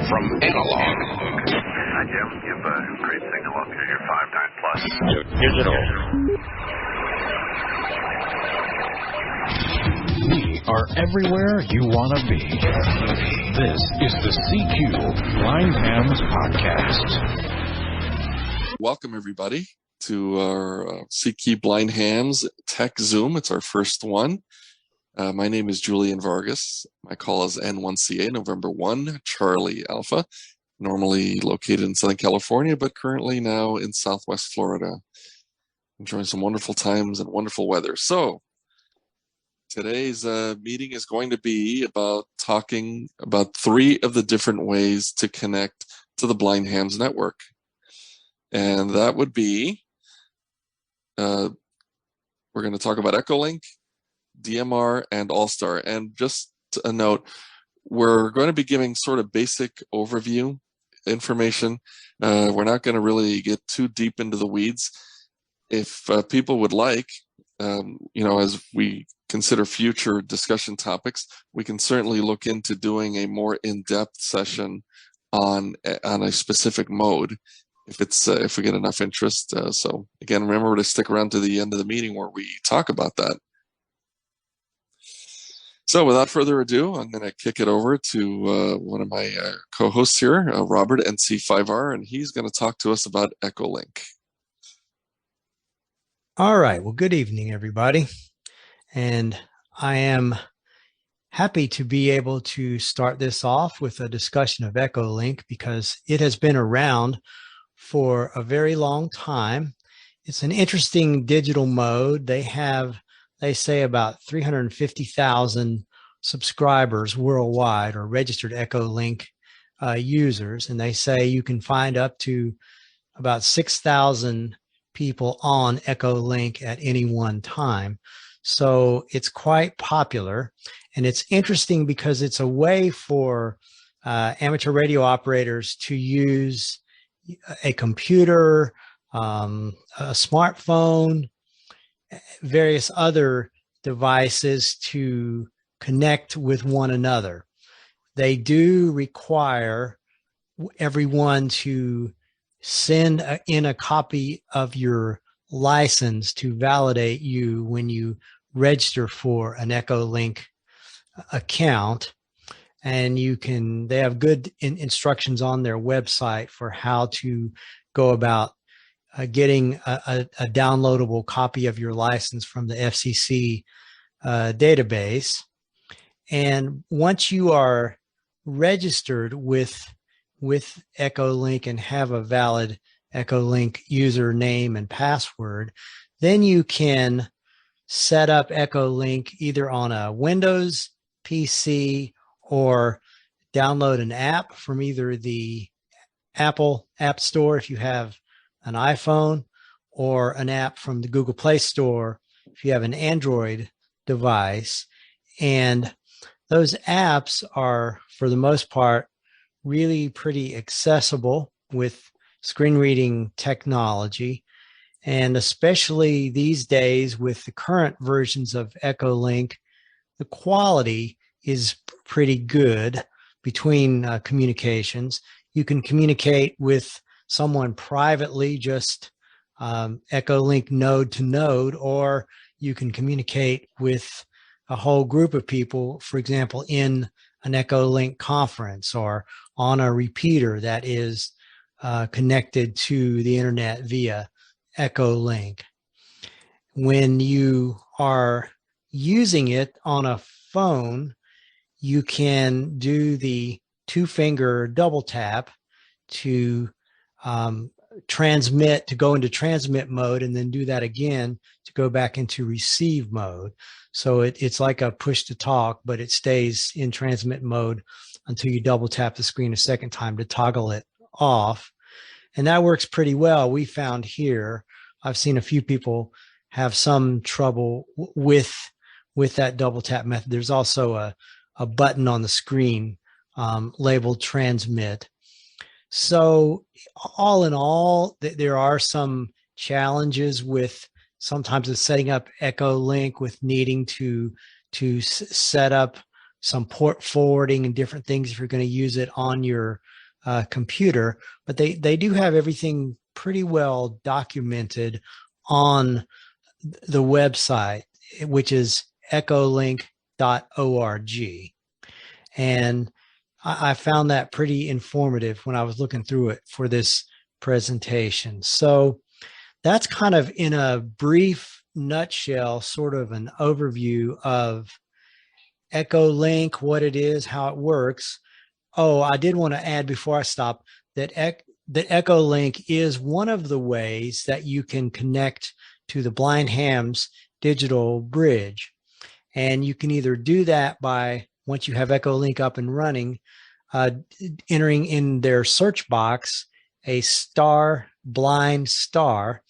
from analog Hi, Jim. You have a great signal up here. You're 5.9 plus. to digital. We are everywhere you want to be. This is the CQ Blind Hams Podcast. Welcome, everybody, to our CQ Blind Hams Tech Zoom. It's our first one. My name is Julian Vargas. My call is N1CA, November 1, Charlie Alpha. Normally located in Southern California, but currently now in Southwest Florida. Enjoying some wonderful times and wonderful weather. So, today's meeting is going to be about talking about 3 of the different ways to connect to the Blind Hams network. And that would be, we're going to talk about EchoLink, DMR, and AllStar. And just a note, we're going to be giving sort of basic overview information. We're not going to really get too deep into the weeds. If people would like, as we consider future discussion topics, we can certainly look into doing a more in-depth session on a specific mode if we get enough interest. So again, remember to stick around to the end of the meeting where we talk about that. So without further ado, I'm going to kick it over to one of my co-hosts here, Robert NC5R, and he's going to talk to us about EchoLink. All right. Well, good evening, everybody. And I am happy to be able to start this off with a discussion of EchoLink because it has been around for a very long time. It's an interesting digital mode. They say about 350,000 subscribers worldwide or registered EchoLink users. And they say you can find up to about 6,000 people on EchoLink at any one time. So it's quite popular. And it's interesting because it's a way for amateur radio operators to use a computer, a smartphone, various other devices to connect with one another. They do require everyone to send in a copy of your license to validate you when you register for an EchoLink account. And they have good instructions on their website for how to go about getting a downloadable copy of your license from the FCC database. And once you are registered with EchoLink and have a valid EchoLink username and password, then you can set up EchoLink either on a Windows PC or download an app from either the Apple App Store if you have an iPhone, or an app from the Google Play Store if you have an Android device. And those apps are, for the most part, really pretty accessible with screen reading technology. And especially these days with the current versions of EchoLink, the quality is pretty good between communications. You can communicate with someone privately, just EchoLink node to node, or you can communicate with a whole group of people, for example, in an EchoLink conference or on a repeater that is connected to the internet via EchoLink. When you are using it on a phone, you can do the 2-finger double tap to transmit, to go into transmit mode, and then do that again to go back into receive mode. So it's like a push to talk, but it stays in transmit mode until you double tap the screen a second time to toggle it off. And that works pretty well. We found here, I've seen a few people have some trouble with that double tap method. There's also a button on the screen labeled transmit. So all in all, there are some challenges with sometimes it's setting up EchoLink with needing to set up some port forwarding and different things if you're going to use it on your computer. But they do have everything pretty well documented on the website, which is echolink.org. And I found that pretty informative when I was looking through it for this presentation. So that's kind of, in a brief nutshell, sort of an overview of EchoLink, what it is, how it works. Oh, I did want to add before I stop that EchoLink is one of the ways that you can connect to the blind ham's digital bridge. And you can either do that by, once you have EchoLink up and running, entering in their search box a star blind star,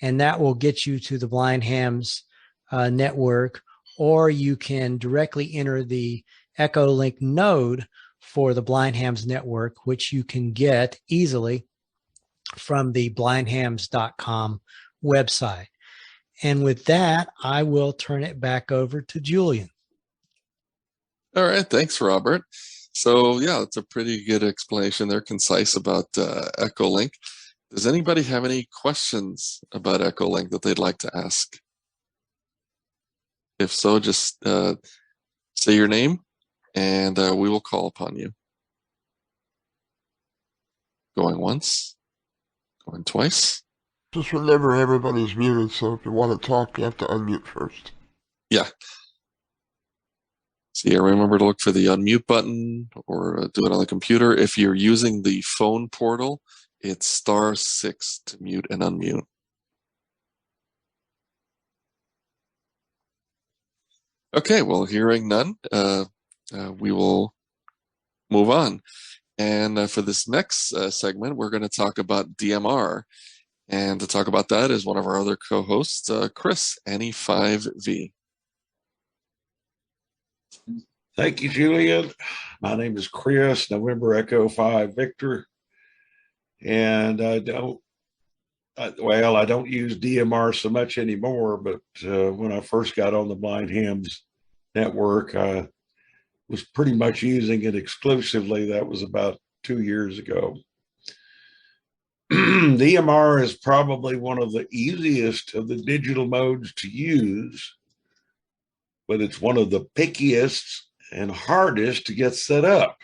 and that will get you to the blind ham's network, or you can directly enter the EchoLink node for the blind ham's network, which you can get easily from the blindhams.com website. And with that, I will turn it back over to Julian. All right, thanks, Robert. So yeah, it's a pretty good explanation there, concise about EchoLink. Does anybody have any questions about EchoLink that they'd like to ask? If so, just say your name and we will call upon you. Going once, going twice. Just remember, everybody's muted, so if you want to talk, you have to unmute first. Yeah. So yeah, remember to look for the unmute button or do it on the computer. If you're using the phone portal, it's *6 to mute and unmute. Okay, well, hearing none, we will move on. And for this next segment, we're going to talk about DMR. And to talk about that is one of our other co-hosts, Chris, NE5V. Thank you, Julian. My name is Chris, November Echo 5 Victor. And I don't use DMR so much anymore, but when I first got on the Blind Hams network, I was pretty much using it exclusively. That was about 2 years ago. DMR is probably one of the easiest of the digital modes to use, but it's one of the pickiest and hardest to get set up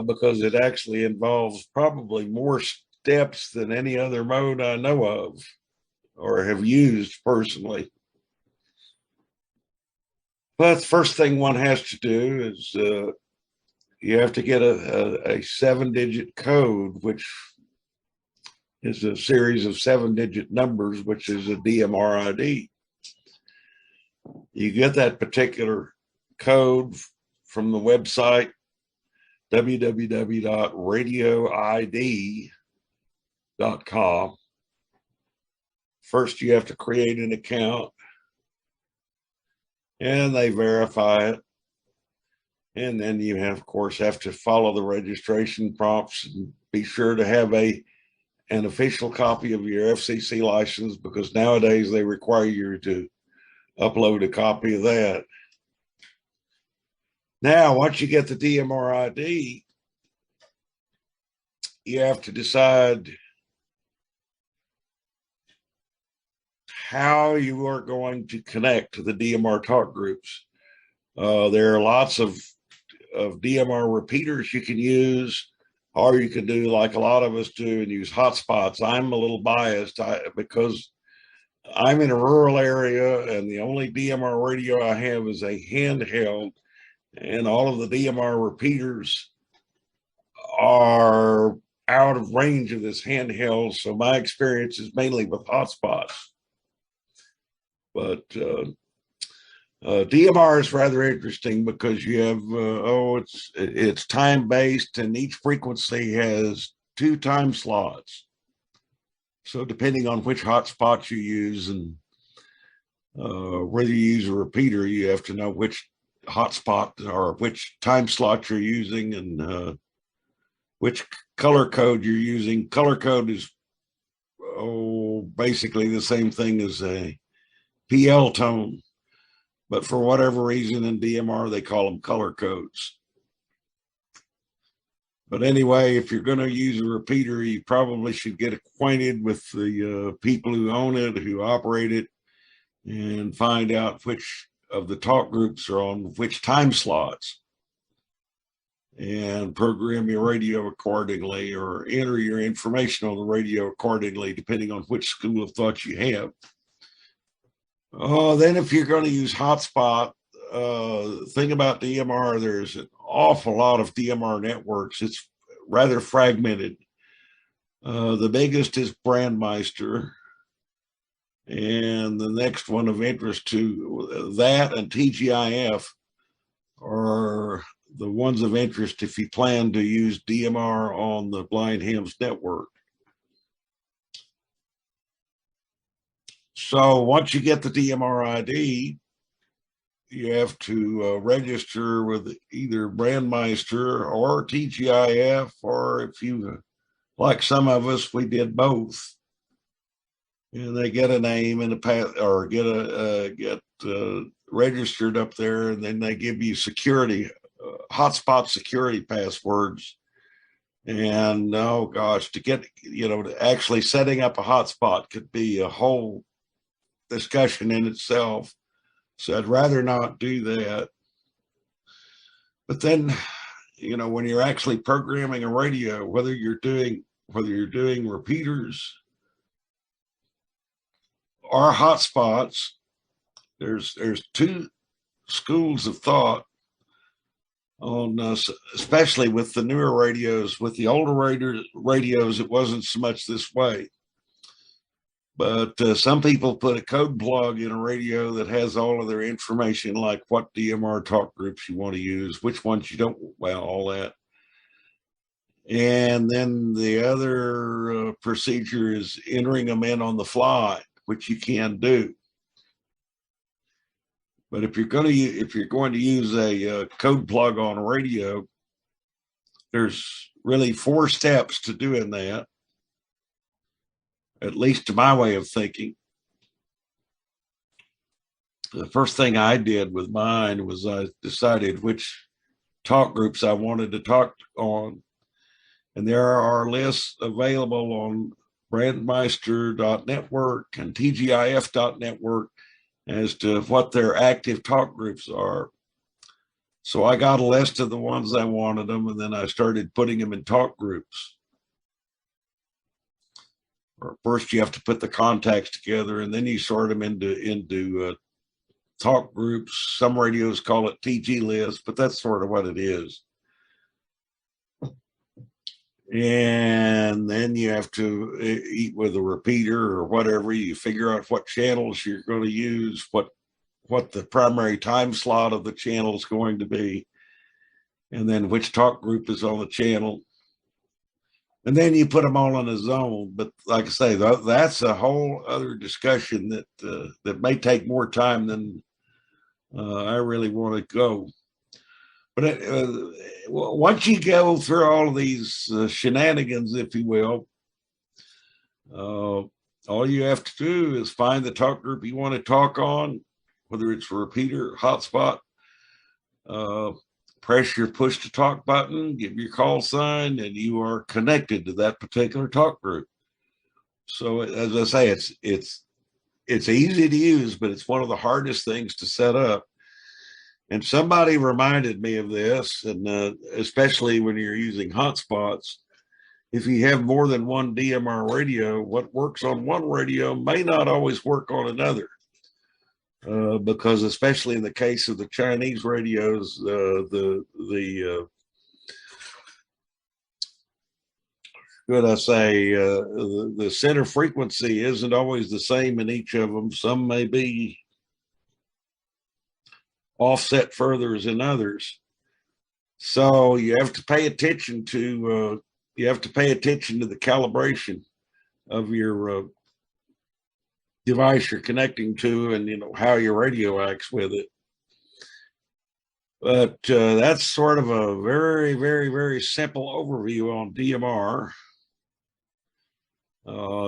because it actually involves probably more steps than any other mode I know of or have used personally. But the first thing one has to do is you have to get a 7-digit code, which is a series of 7-digit numbers, which is a DMR ID. You get that particular code from the website www.radioid.com. First, you have to create an account, and they verify it. And then you have, of course, have to follow the registration prompts and be sure to have an official copy of your FCC license, because nowadays they require you to upload a copy of that. Now, once you get the DMR ID, you have to decide how you are going to connect to the DMR talk groups. There are lots of DMR repeaters you can use, or you can do like a lot of us do and use hotspots. I'm a little biased because I'm in a rural area and the only DMR radio I have is a handheld, and all of the DMR repeaters are out of range of this handheld. So my experience is mainly with hotspots. But DMR is rather interesting because you have, it's time-based, and each frequency has 2 time slots. So depending on which hotspot you use and whether you use a repeater, you have to know which hotspot or which time slot you're using and which color code you're using. Color code is basically the same thing as a PL tone. but for whatever reason in DMR, they call them color codes. But anyway, if you're going to use a repeater, you probably should get acquainted with the people who own it, who operate it, and find out which of the talk groups are on which time slots, and program your radio accordingly, or enter your information on the radio accordingly, depending on which school of thought you have. Then if you're going to use hotspot, thing about DMR, there's an awful lot of DMR networks. It's rather fragmented. The biggest is Brandmeister, and the next one of interest to that and TGIF are the ones of interest if you plan to use DMR on the Blind Hams network. So once you get the DMR ID, you have to register with either Brandmeister or TGIF, or if you, like some of us, we did both. And they get a name and a path, or get registered up there, and then they give you security, hotspot security passwords. And oh gosh, to get, actually setting up a hotspot could be a whole discussion in itself. So I'd rather not do that. But then, when you're actually programming a radio, whether you're doing repeaters or hotspots, there's two schools of thought on, especially with the newer radios. With the older radios, it wasn't so much this way. But some people put a code plug in a radio that has all of their information, like what DMR talk groups you want to use, which ones you don't, all that. And then the other procedure is entering them in on the fly, which you can do. But if you're going to use a code plug on a radio, there's really 4 steps to doing that, at least to my way of thinking. The first thing I did with mine was I decided which talk groups I wanted to talk on. And there are lists available on Brandmeister.network and TGIF.network as to what their active talk groups are. So I got a list of the ones I wanted them, and then I started putting them in talk groups. First, you have to put the contacts together, and then you sort them into talk groups. Some radios call it TG list, but that's sort of what it is. And then you have to eat with a repeater or whatever. You figure out what channels you're going to use, what the primary time slot of the channel is going to be, and then which talk group is on the channel. And then you put them all in a zone. But like I say, that's a whole other discussion that may take more time than I really want to go. But once you go through all of these shenanigans, if you will, all you have to do is find the talk group you want to talk on, whether it's a repeater, hotspot, press your push to talk button, give your call sign, and you are connected to that particular talk group. So as I say, it's easy to use, but it's one of the hardest things to set up. And somebody reminded me of this, and especially when you're using hotspots, if you have more than one DMR radio, what works on one radio may not always work on another. Because especially in the case of the Chinese radios, the center frequency isn't always the same in each of them. Some may be offset further than others. So you have to pay attention to the calibration of your device you're connecting to, and how your radio acts with it. But that's sort of a very, very, very simple overview on DMR.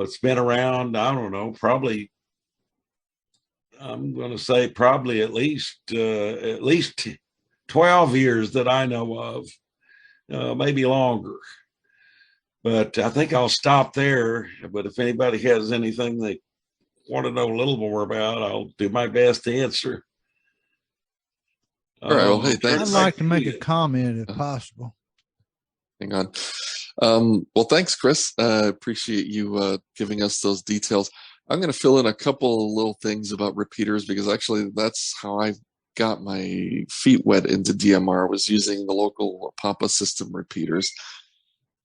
It's been around, I don't know, probably I'm going to say probably at least 12 years that I know of, maybe longer. But I think I'll stop there. But if anybody has anything they want to know a little more about, I'll do my best to answer. All right. Well, hey, thanks. I'd like to make a comment if possible. Hang on. Well, thanks, Chris. I appreciate you giving us those details. I'm going to fill in a couple little things about repeaters because actually that's how I got my feet wet into DMR, was using the local Papa system repeaters.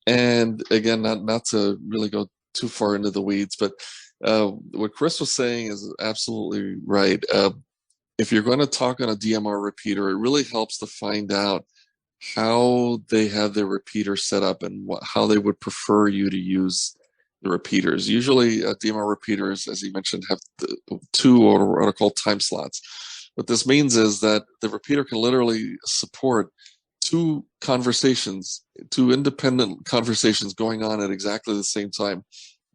And again, not to really go too far into the weeds, but what Chris was saying is absolutely right. If you're going to talk on a DMR repeater, it really helps to find out how they have their repeater set up and how they would prefer you to use the repeaters. Usually DMR repeaters, as you mentioned, have two what are called time slots. What this means is that the repeater can literally support two independent conversations going on at exactly the same time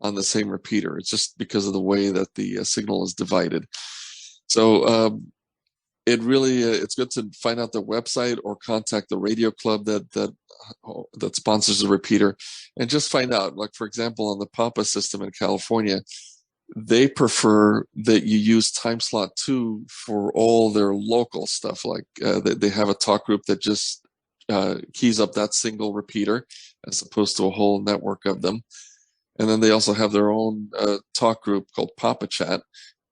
on the same repeater. It's just because of the way that the signal is divided. So it really it's good to find out their website or contact the radio club that sponsors the repeater and just find out. Like, for example, on the Papa system in California, they prefer that you use time slot 2 for all their local stuff. Like they have a talk group that just keys up that single repeater as opposed to a whole network of them. And then they also have their own talk group called Papa Chat,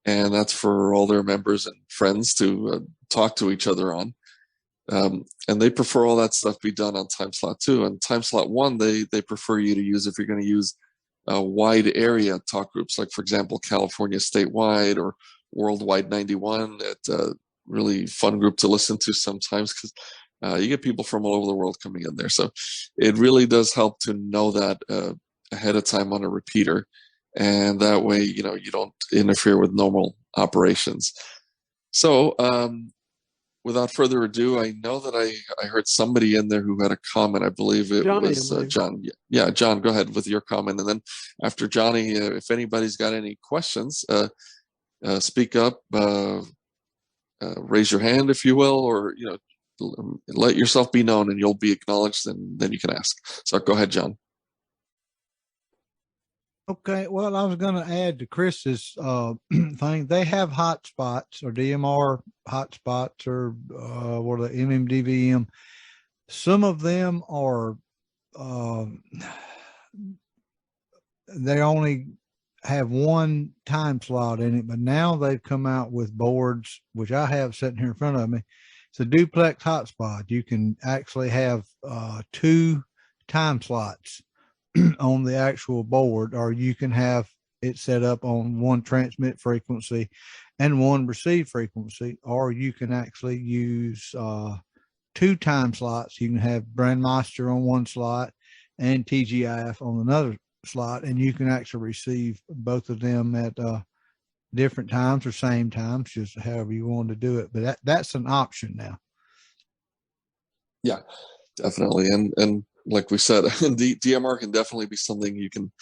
and that's for all their members and friends to talk to each other on. And they prefer all that stuff be done on time slot 2. And time slot 1, they prefer you to use if you're going to use wide area talk groups, like, for example, California statewide or Worldwide 91. It's a really fun group to listen to sometimes because you get people from all over the world coming in there. So it really does help to know that ahead of time on a repeater. And that way, you don't interfere with normal operations. So without further ado, I know that I heard somebody in there who had a comment. I believe it was John. Yeah, John, go ahead with your comment. And then after Johnny, if anybody's got any questions, speak up, raise your hand, if you will, or, let yourself be known and you'll be acknowledged, and then you can ask. So go ahead, John. Okay, well, I was going to add to Chris's thing. They have hotspots or DMR hotspots or what are the MMDVM. Some of them are they only have one time slot in it, but now they've come out with boards, which I have sitting here in front of me. It's a duplex hotspot. You can actually have 2 time slots on the actual board, or you can have it set up on one transmit frequency and one receive frequency, or you can actually use 2 time slots. You can have Brandmeister on one slot and TGIF on another slot, and you can actually receive both of them at different times or same times, just however you want to do it. But that's an option now. Yeah, definitely. And like we said, DMR can definitely be something you can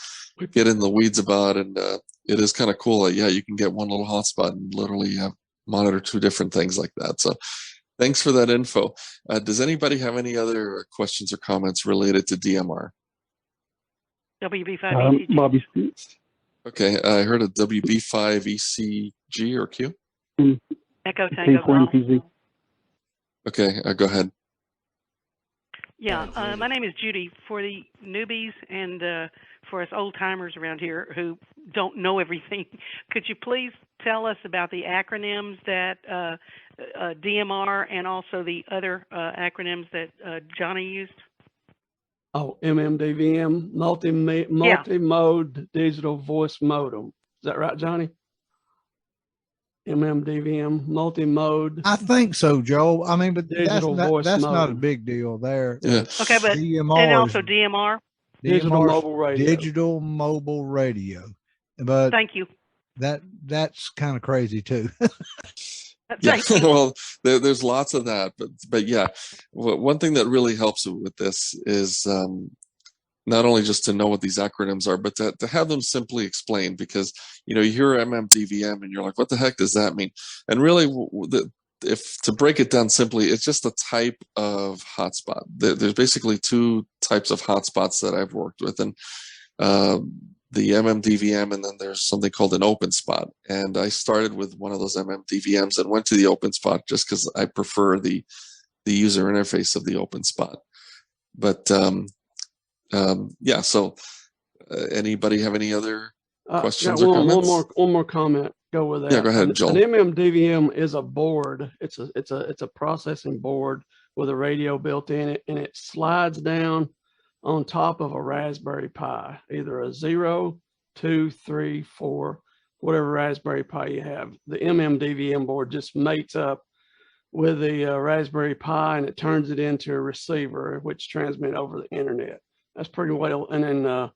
get in the weeds about, and it is kind of cool that, you can get one little hotspot and literally monitor 2 different things like that. So thanks for that info. Does anybody have any other questions or comments related to DMR? WB5 ECG. Bobby. Okay, I heard a WB5 ECG or Q. Echo Tango Golf. Okay, go ahead. Yeah, my name is Judy. For the newbies and for us old timers around here who don't know everything, could you please tell us about the acronyms that DMR and also the other acronyms that Johnny used? Oh, MMDVM, multi-mode digital voice modem. Is that right, Johnny? MMDVM, multi-mode. I think so, Joel. I mean, but that's not a big deal there. Yeah. Okay, but DMR and also DMR? Digital mobile radio. Digital mobile radio. But thank you. That's kind of crazy too. Yeah, well, there's lots of that, but yeah, one thing that really helps with this is not only just to know what these acronyms are, but to have them simply explained, because, you hear MMDVM and you're like, what the heck does that mean? And really, if to break it down simply, it's just a type of hotspot. There's basically two types of hotspots that I've worked with, and the MMDVM, and then there's something called an open spot. And I started with one of those MMDVMs and went to the open spot just because I prefer the user interface of the open spot. But yeah, so anybody have any other questions or comments? One more comment. Go with that. Yeah, go ahead, Joel. An MMDVM is a board. It's a processing board with a radio built in it, and it slides down on top of a Raspberry Pi, either a 0, 2, 3, 4, whatever Raspberry Pi you have. The MMDVM board just mates up with the Raspberry Pi, and it turns it into a receiver, which transmits over the internet. That's pretty well. And then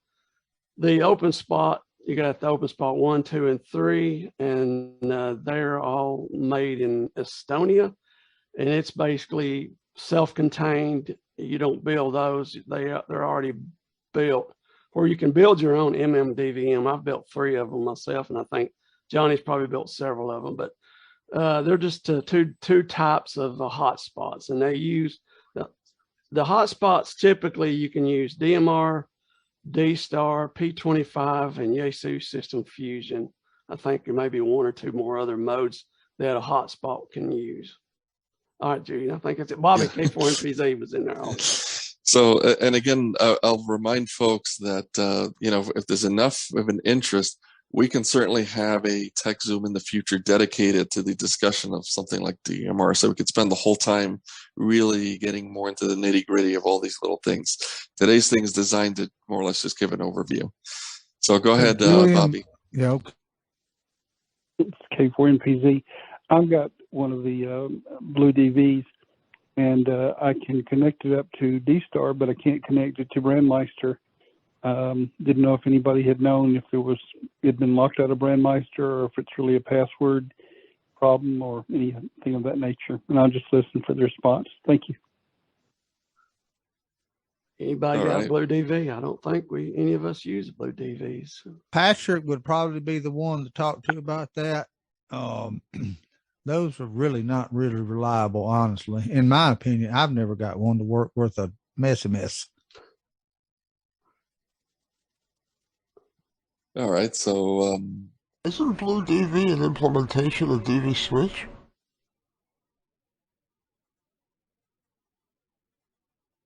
the open spot, you got the open spot 1, 2, and 3, and they're all made in Estonia, and it's basically self-contained. You don't build those; they're already built. Or you can build your own MMDVM. I've built 3 of them myself, and I think Johnny's probably built several of them. But they're just two types of hotspots, and they use the hotspots. Typically, you can use DMR, D-Star, P25, and Yaesu System Fusion. I think there may be 1 or 2 more other modes that a hotspot can use. All right, Judy, I think that's it. Bobby KA4DAN was in there also. So, and again, I'll remind folks that, if there's enough of an interest, we can certainly have a Tech Zoom in the future dedicated to the discussion of something like DMR. So we could spend the whole time really getting more into the nitty gritty of all these little things. Today's thing is designed to more or less just give an overview. So go ahead, Bobby. Yeah. It's K4NPZ. I've got one of the Blue DVs, and I can connect it up to D-Star, but I can't connect it to Brandmeister. Didn't know if anybody had known if it'd been locked out of Brandmeister, or if it's really a password problem or anything of that nature. And I'll just listen for the response. Thank you. Anybody got a Blue DV? I don't think any of us use Blue DVs. Patrick would probably be the one to talk to about that. Those are really not really reliable, honestly. In my opinion, I've never got one to work worth a mess. All right, so isn't Blue DV an implementation of DV Switch?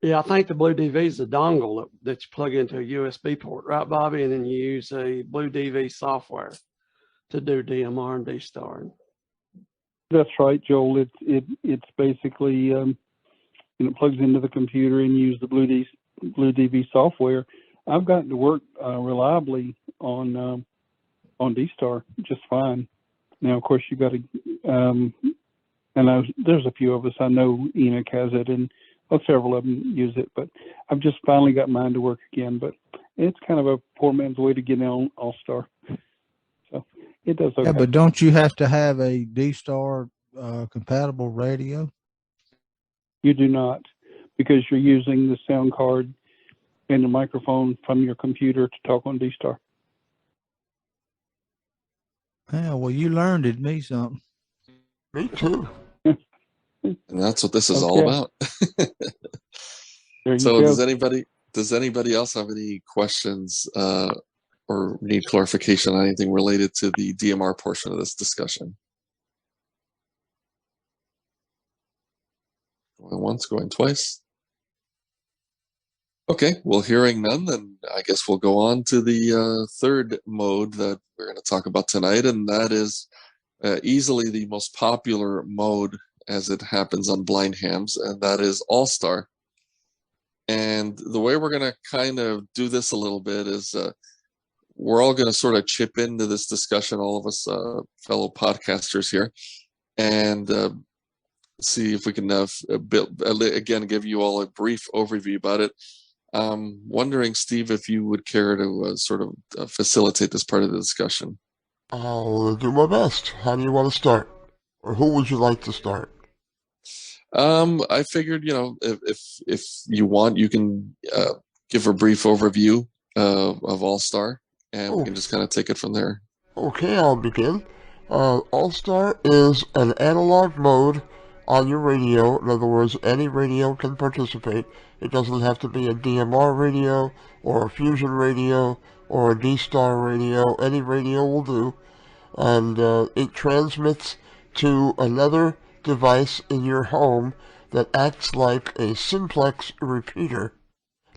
Yeah, I think the Blue DV is a dongle that you plug into a USB port, right, Bobby? And then you use a Blue DV software to do DMR and D-Star. That's right, Joel. It's basically it plugs into the computer and use the Blue DV software. I've gotten to work reliably on D-Star just fine. Now, of course, you got to, and there's a few of us. I know Enoch has it, and several of them use it. But I've just finally got mine to work again. But it's kind of a poor man's way to get on AllStar. So it does okay. Yeah, but don't you have to have a D-Star compatible radio? You do not, because you're using the sound card and the microphone from your computer to talk on D-Star. Yeah, well, you learned it, me something. Me too. And that's what this is all about. So does anybody else have any questions or need clarification on anything related to the DMR portion of this discussion? Going once, going twice. Okay, well, hearing none, then I guess we'll go on to the third mode that we're going to talk about tonight, and that is easily the most popular mode as it happens on blind hams, and that is AllStar. And the way we're going to kind of do this a little bit is we're all going to sort of chip into this discussion, all of us fellow podcasters here, and see if we can again give you all a brief overview about it. Wondering, Steve, if you would care to sort of facilitate this part of the discussion. I'll do my best. How do you want to start? Or who would you like to start? I figured, if you want, you can give a brief overview of AllStar, and we can just kind of take it from there. Okay, I'll begin. AllStar is an analog mode on your radio. In other words, any radio can participate. It doesn't have to be a DMR radio or a fusion radio or a D-Star radio. Any radio will do. And it transmits to another device in your home that acts like a simplex repeater.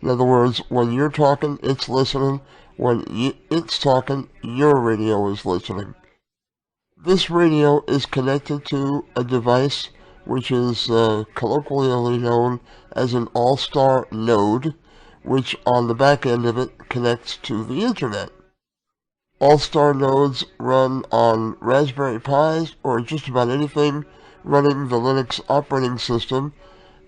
In other words, when you're talking, it's listening. When it's talking, your radio is listening. This radio is connected to a device which is colloquially known as an AllStar node, which on the back end of it connects to the internet. AllStar nodes run on Raspberry Pis or just about anything running the Linux operating system,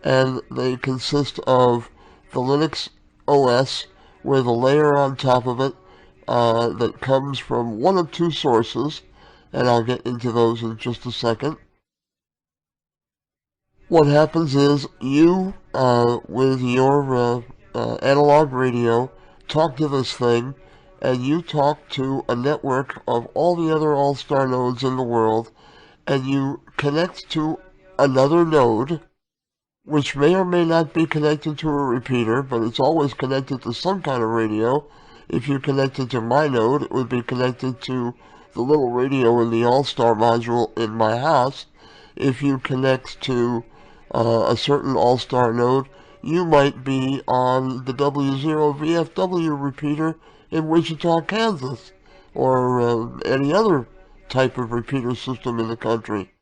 and they consist of the Linux OS with a layer on top of it that comes from one of two sources, and I'll get into those in just a second. What happens is you, with your analog radio, talk to this thing, and you talk to a network of all the other AllStar nodes in the world, and you connect to another node, which may or may not be connected to a repeater, but it's always connected to some kind of radio. If you connected to my node, it would be connected to the little radio in the AllStar module in my house. If you connect to a certain AllStar node, you might be on the W0 repeater in Wichita, Kansas, or any other type of repeater system in the country.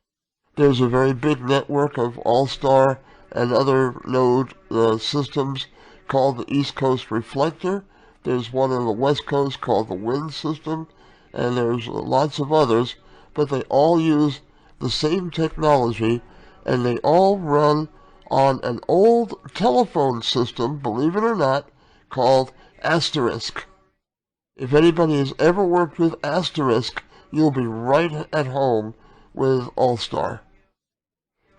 There's a very big network of AllStar and other node systems called the East Coast Reflector. There's one on the West Coast called the Wind System, and there's lots of others, but they all use the same technology, and they all run on an old telephone system, believe it or not, called Asterisk. If anybody has ever worked with Asterisk, you'll be right at home with AllStar.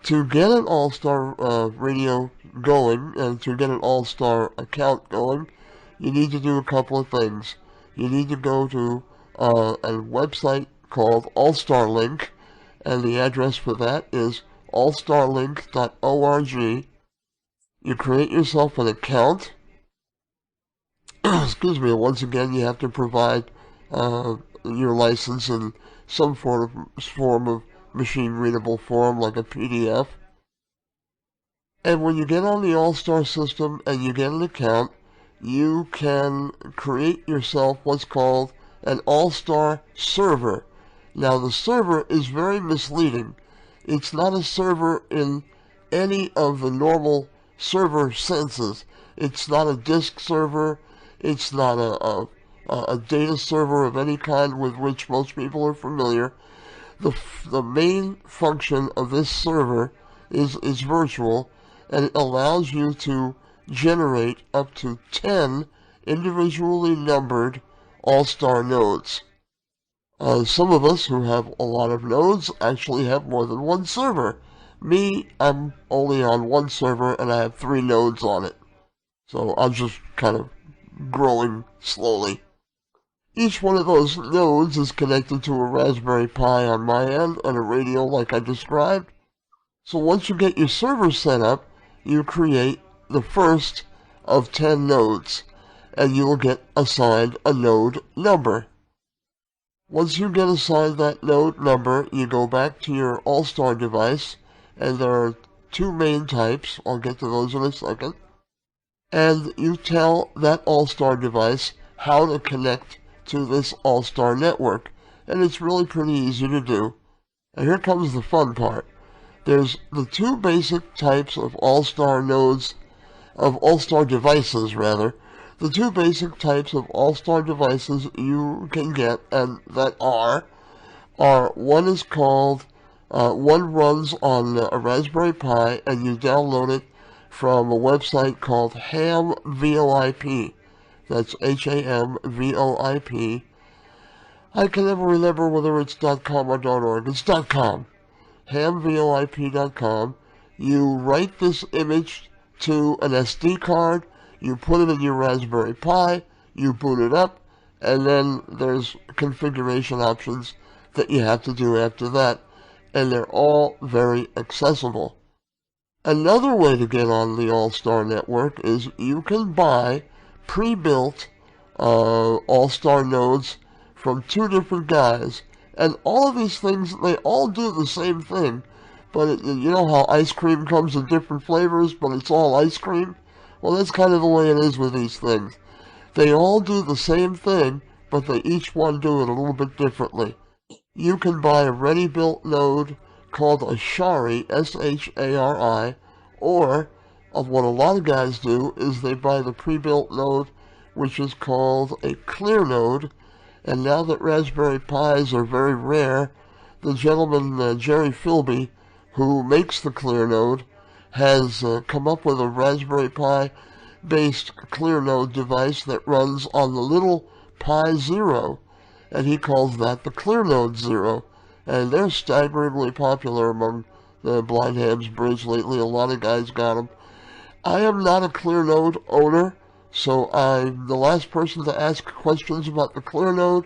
To get an AllStar radio going and to get an AllStar account going, you need to do a couple of things. You need to go to a website called AllStarLink, and the address for that is allstarlink.org. You create yourself an account. Excuse me, once again, you have to provide your license in some form of machine-readable form, like a PDF. And when you get on the AllStar system and you get an account, you can create yourself what's called an AllStar server. Now, the server is very misleading. It's not a server in any of the normal server senses. It's not a disk server. It's not a data server of any kind with which most people are familiar. The main function of this server is virtual, and it allows you to generate up to 10 individually numbered AllStar nodes. Some of us who have a lot of nodes actually have more than one server. Me, I'm only on one server and I have 3 nodes on it. So I'm just kind of growing slowly. Each one of those nodes is connected to a Raspberry Pi on my end and a radio like I described. So once you get your server set up, you create the first of 10 nodes, and you will get assigned a node number. Once you get assigned that node number, you go back to your AllStar device, and there are 2 main types. I'll get to those in a second. And you tell that AllStar device how to connect to this AllStar network, and it's really pretty easy to do. And here comes the fun part. There's the 2 basic types of AllStar nodes, of AllStar devices rather. The 2 basic types of AllStar devices you can get, and that are one is called, one runs on a Raspberry Pi, and you download it from a website called Ham VoIP. That's HAMVoIP. I can never remember whether it's .com or .org. It's .com. HamVoIP.com. You write this image to an SD card. You put it in your Raspberry Pi, you boot it up, and then there's configuration options that you have to do after that, and they're all very accessible. Another way to get on the AllStar network is you can buy pre-built AllStar nodes from two different guys, and all of these things, they all do the same thing, but you know how ice cream comes in different flavors, but it's all ice cream? Well, that's kind of the way it is with these things. They all do the same thing, but they each one do it a little bit differently. You can buy a ready-built node called a Shari, S-H-A-R-I, or what a lot of guys do is they buy the pre-built node, which is called a clear node. And now that Raspberry Pis are very rare, the gentleman, Jerry Philby, who makes the clear node, has come up with a Raspberry Pi-based clear node device that runs on the little Pi Zero, and he calls that the Clear Node Zero. And they're staggeringly popular among the blind hams bridge lately. A lot of guys got them. I am not a clear node owner, so I'm the last person to ask questions about the clear node,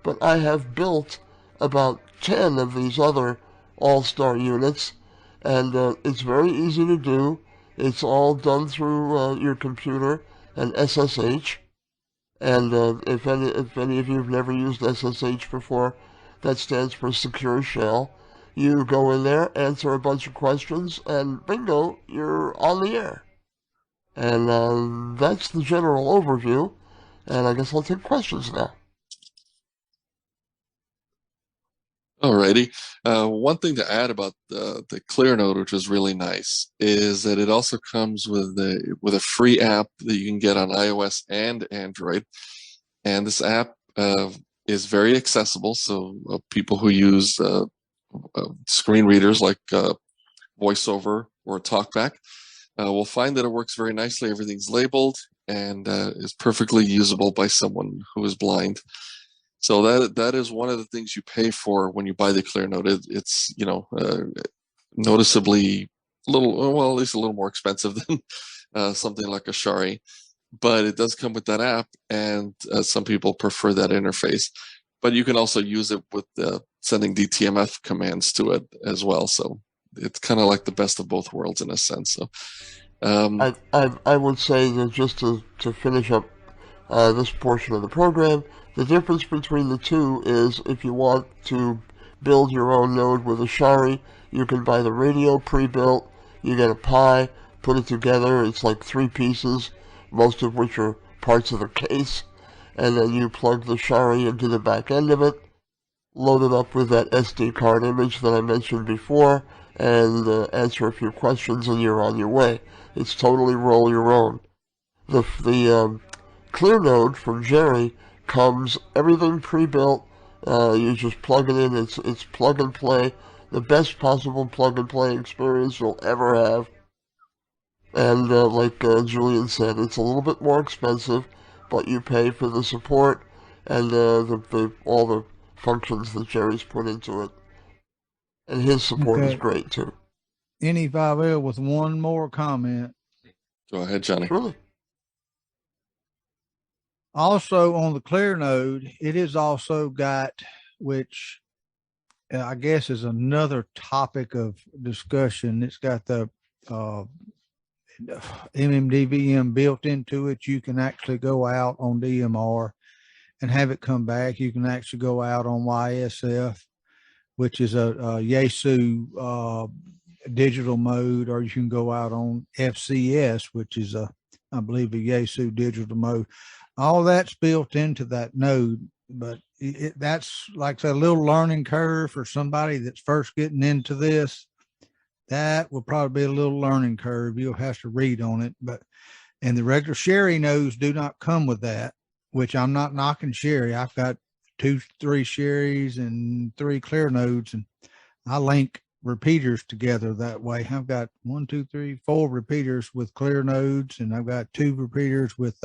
but I have built about 10 of these other AllStar units, and it's very easy to do. It's all done through your computer and SSH. And if any of you have never used SSH before, that stands for Secure Shell. You go in there, answer a bunch of questions, and bingo, you're on the air. And that's the general overview. And I guess I'll take questions now. Alrighty. One thing to add about the Clear Node, which is really nice, is that it also comes with a free app that you can get on iOS and Android. And this app is very accessible, so people who use screen readers like VoiceOver or TalkBack will find that it works very nicely. Everything's labeled and is perfectly usable by someone who is blind. So that is one of the things you pay for when you buy the Clear Node. It's noticeably at least a little more expensive than something like a Shari, but it does come with that app, and some people prefer that interface. But you can also use it with sending DTMF commands to it as well. So it's kind of like the best of both worlds in a sense. So I would say that just to finish up this portion of the program, the difference between the two is if you want to build your own node with a Shari, you can buy the radio pre-built, you get a Pi, put it together, it's like 3 pieces, most of which are parts of the case, and then you plug the Shari into the back end of it, load it up with that SD card image that I mentioned before, and answer a few questions, and you're on your way. It's totally roll your own. The Clear Node from Jerry comes everything pre-built. You just plug it in. It's plug and play, the best possible plug and play experience you'll ever have. And like Julian said, it's a little bit more expensive, but you pay for the support and all the functions that Jerry's put into it. And his support is great too. NE5L with one more comment. Go ahead, Johnny. Really? Also on the Clear Node, it is also got, which I guess is another topic of discussion. It's got the MMDVM built into it. You can actually go out on DMR and have it come back. You can actually go out on YSF, which is a Yaesu digital mode, or you can go out on FCS, which is I believe a Yaesu digital mode. All that's built into that node, but that's like a little learning curve for somebody that's first getting into this. That will probably be a little learning curve. You'll have to read on it, and the regular Shari nodes do not come with that, which I'm not knocking Shari. I've got 2, 3 Sharis and 3 Clear Nodes, and I link repeaters together that way. I've got 1, 2, 3, 4 repeaters with Clear Nodes, and I've got 2 repeaters with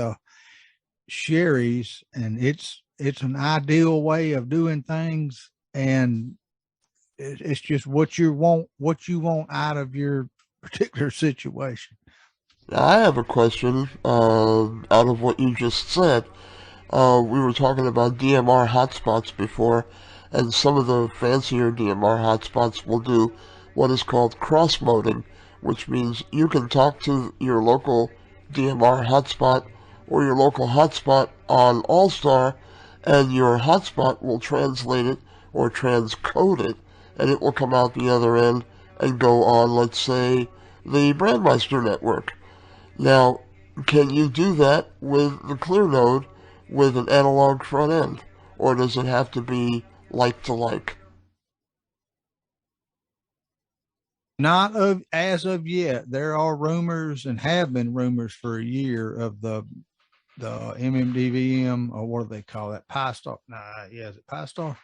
Sharis, and it's an ideal way of doing things, and it's just what you want out of your particular situation. Now, I have a question out of what you just said. We were talking about DMR hotspots before, and some of the fancier DMR hotspots will do what is called cross-moding, which means you can talk to your local DMR hotspot or your local hotspot on AllStar, and your hotspot will translate it or transcode it, and it will come out the other end and go on, let's say, the Brandmeister network. Now, can you do that with the Clearnode with an analog front end, or does it have to be like to like? Not as of yet. There are rumors and have been rumors for a year of the MMDVM, or what do they call that? Pi-Star. Is it Pi-Star?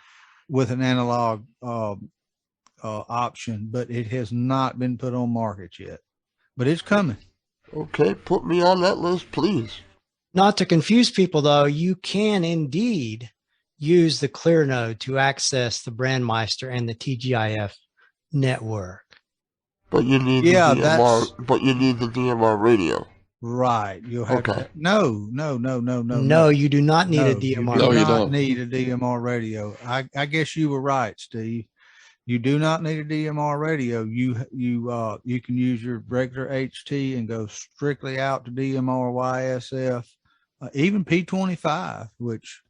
With an analog option, but it has not been put on market yet. But it's coming. Okay, put me on that list, please. Not to confuse people, though, you can indeed use the Clearnode to access the Brandmeister and the TGIF network. But you need the DMR. But you need the DMR radio. Right. You'll have okay. No, you do not need a DMR. No, you don't need a DMR radio. I guess you were right, Steve. You do not need a DMR radio. You can use your regular HT and go strictly out to DMR YSF, even P25, which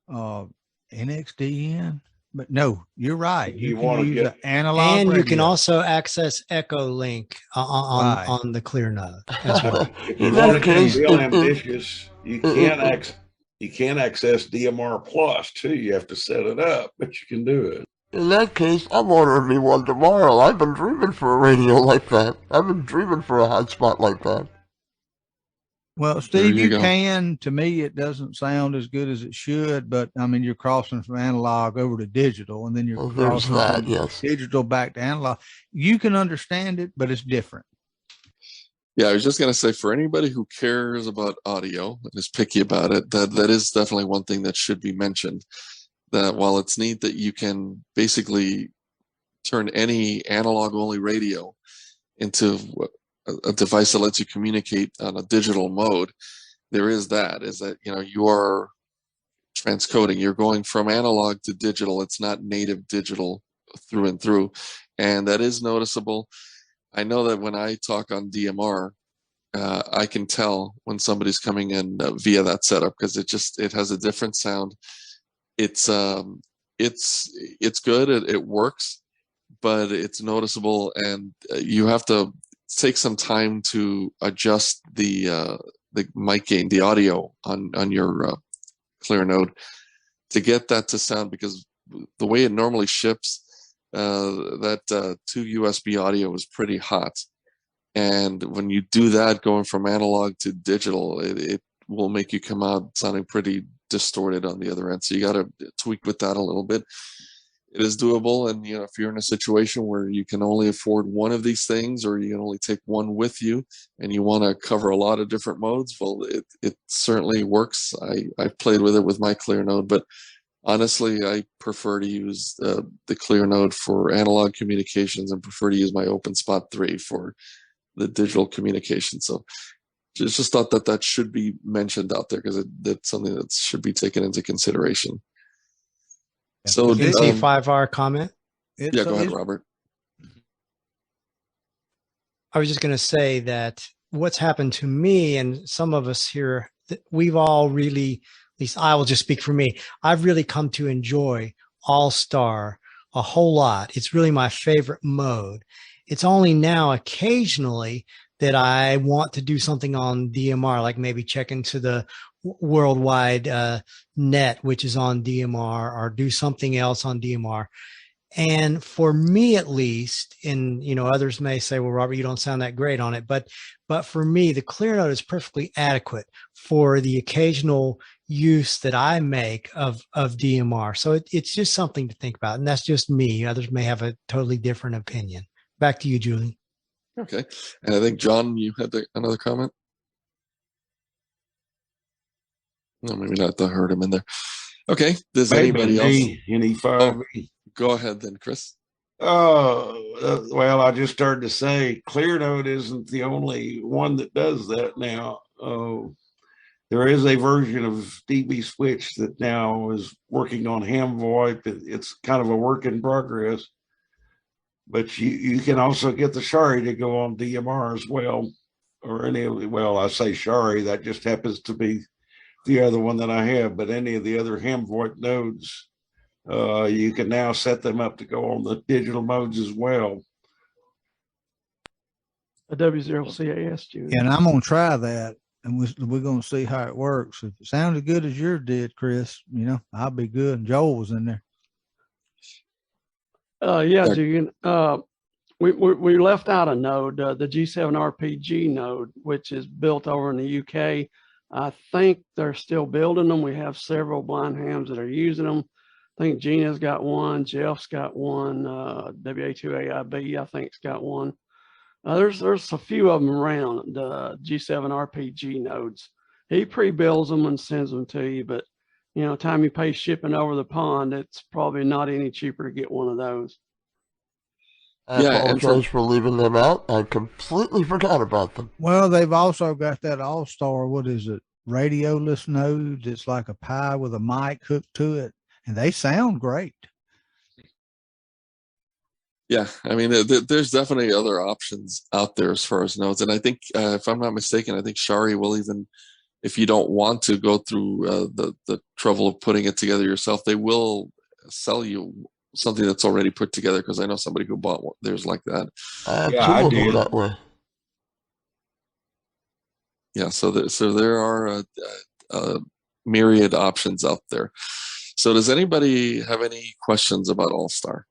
NXDN. But no, you're right. You can use an analog and radio. You can also access EchoLink on the Clearnode as well. If you want to get real ambitious, you can access DMR Plus too. You have to set it up, but you can do it. In that case, I'm ordering me one tomorrow. I've been dreaming for a radio like that. I've been dreaming for a hotspot like that. Well, Steve, you can. To me, it doesn't sound as good as it should, but I mean, you're crossing from analog over to digital, and then you're crossing from digital back to analog. You can understand it, but it's different. Yeah, I was just going to say, for anybody who cares about audio and is picky about it, that is definitely one thing that should be mentioned. That while it's neat that you can basically turn any analog-only radio into a device that lets you communicate on a digital mode, there is that you are transcoding. You're going from analog to digital. It's not native digital through and through, and that is noticeable. I know that when I talk on DMR, I can tell when somebody's coming in via that setup, because it has a different sound. It's good. It works, but it's noticeable, and you have to take some time to adjust the mic gain, the audio on your Clearnode, to get that to sound, because the way it normally ships, that 2 USB audio is pretty hot, and when you do that, going from analog to digital, it will make you come out sounding pretty distorted on the other end. So you got to tweak with that a little bit. It is doable, and if you're in a situation where you can only afford one of these things, or you can only take one with you, and you want to cover a lot of different modes, well, it certainly works. I've played with it with my Clearnode, but honestly, I prefer to use the Clearnode for analog communications, and prefer to use my OpenSpot 3 for the digital communication. So just thought that should be mentioned out there, because that's something that should be taken into consideration. So KA4DAN comment? Yeah, go ahead, Robert. I was just going to say that what's happened to me and some of us here, we've all really, at least I will just speak for me, I've really come to enjoy AllStar a whole lot. It's really my favorite mode. It's only now occasionally that I want to do something on DMR, like maybe check into the worldwide net, which is on DMR, or do something else on DMR. And for me, at least, and others may say, well, Robert, you don't sound that great on it, but for me, the Clearnode is perfectly adequate for the occasional use that I make of DMR. So it's just something to think about, and that's just me. Others may have a totally different opinion. Back to you, Julie. Okay. And I think, John, you had another comment? No, maybe not. I heard him in there. Okay. Does anybody else? NE5. Go ahead then, Chris. Well, I just started to say Clearnote isn't the only one that does that now. There is a version of DB Switch that now is working on ham VoIP. It's kind of a work in progress, but you can also get the Shari to go on DMR as well, or any of, well, I say Shari, that just happens to be the other one that I have, but any of the other ham VoIP nodes, you can now set them up to go on the digital modes as well. A W0CAS, Judy. And I'm going to try that, and we're going to see how it works. If it sounded good as yours did, Chris, you know, I'll be good. And Joel was in there. Yeah, Julian. We left out a node, the G7RPG node, which is built over in the UK. I think they're still building them. We have several blind hams that are using them. I think Gina's got one, Jeff's got one, WA2AIB I think's got one. There's a few of them around, the G7RPG nodes. He pre-builds them and sends them to you, but you know, time you pay shipping over the pond, it's probably not any cheaper to get one of those. I apologize for leaving them out. I completely forgot about them. Well, they've also got that AllStar, what is it, radioless node. It's like a Pi with a mic hooked to it, and they sound great. Yeah, I mean, there's definitely other options out there as far as nodes. And I think, if I'm not mistaken, I think Shari will even, if you don't want to go through the trouble of putting it together yourself, they will sell you something that's already put together, because I know somebody who bought one. There's like that. I do that way. Yeah, so there are myriad options out there. So does anybody have any questions about AllStar?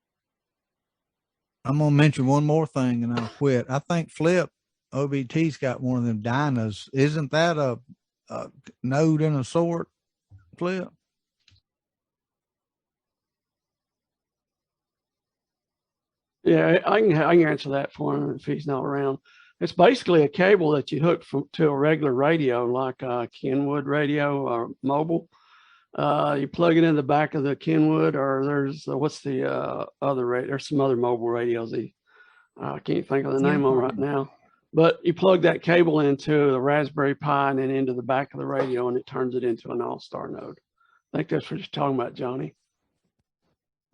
I'm going to mention one more thing and I'll quit. I think Flip OBT's got one of them Dynas. Isn't that a node in a sort, Flip? Yeah, I can answer that for him if he's not around. It's basically a cable that you hook to a regular radio, like a Kenwood radio or mobile. You plug it in the back of the Kenwood, or there's what's the other radio? There's some other mobile radios. I can't think of the name of them right now. But you plug that cable into the Raspberry Pi and then into the back of the radio, and it turns it into an AllStar node. I think that's what you're talking about, Johnny.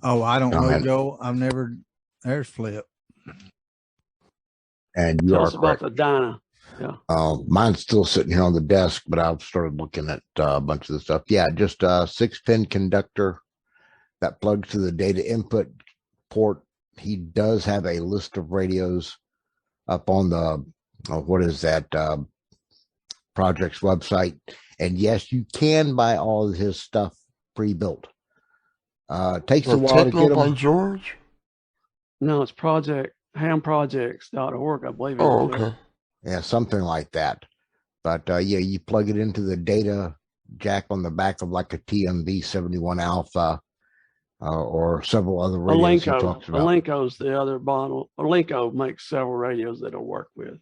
Oh, I don't know, Joe. I've never. There's Flip. And you Tell are us about correct. the Dyna. Yeah. Mine's still sitting here on the desk, but I've started looking at a bunch of the stuff. Yeah, just a 6-pin conductor that plugs to the data input port. He does have a list of radios up on the, what is that, project's website. And yes, you can buy all of his stuff pre-built. Takes a while to get them. By George? No, it's hamprojects.org, I believe. Oh, okay. Yeah, something like that. But yeah, you plug it into the data jack on the back of like a TMV 71 Alpha or several other radios he talks about. Alinco's the other bottle. Alinco makes several radios that it'll work with.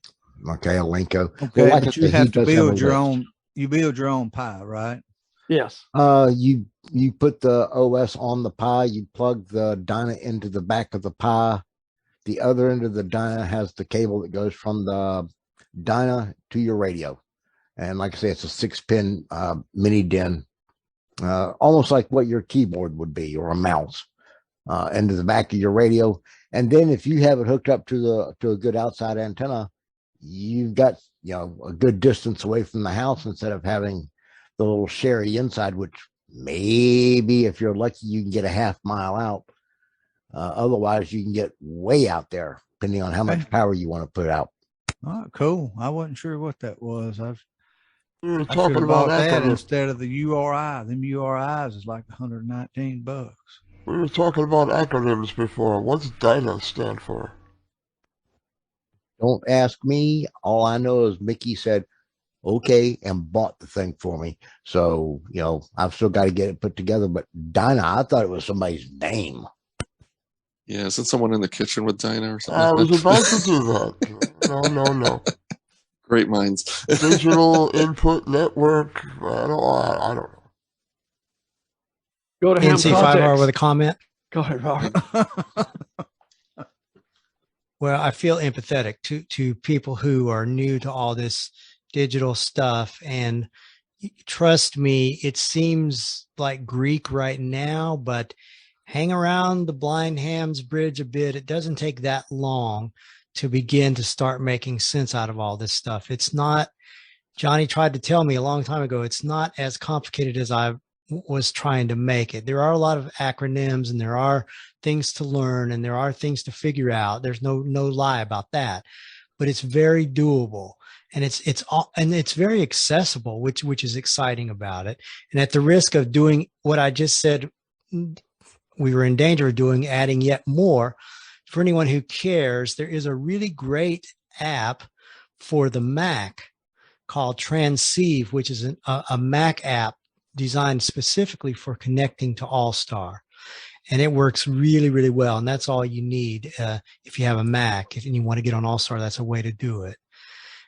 Okay, Alinco. Okay, well, like but you have to build your own. You build your own Pi, right? Yes. You put the OS on the Pi. You plug the Dyna into the back of the Pi. The other end of the Dyna has the cable that goes from the Dyna to your radio. And like I say, it's a 6-pin mini DIN, almost like what your keyboard would be or a mouse, into the back of your radio. And then if you have it hooked up to a good outside antenna, you've got, you know, a good distance away from the house instead of having the little sherry inside, which maybe if you're lucky, you can get a half mile out. Otherwise, you can get way out there, depending on how much power you want to put out. Oh, cool. I wasn't sure what that was. We were talking about that instead of the URI. Them URIs is like $119. We were talking about acronyms before. What's Dyna stand for? Don't ask me. All I know is Mickey said, okay, and bought the thing for me. So, you know, I've still got to get it put together. But Dyna, I thought it was somebody's name. Yeah, isn't someone in the kitchen with Dyna or something? I was about to do that. No. Great minds. Digital Input Network. I don't know. Go to NC5R with a comment. Go ahead, Robert. well, I feel empathetic to people who are new to all this digital stuff. And trust me, it seems like Greek right now, but hang around the blind hams bridge a bit. It doesn't take that long to begin to start making sense out of all this stuff. It's not, Johnny tried to tell me a long time ago, it's not as complicated as I was trying to make it. There are a lot of acronyms and there are things to learn and there are things to figure out. There's no lie about that, but it's very doable and it's very accessible, which is exciting about it. And at the risk of doing what I just said, we were in danger of doing, adding yet more. For anyone who cares, there is a really great app for the Mac called Transceive, which is a Mac app designed specifically for connecting to AllStar. And it works really, really well. And that's all you need if you have a Mac. If you want to get on AllStar, that's a way to do it.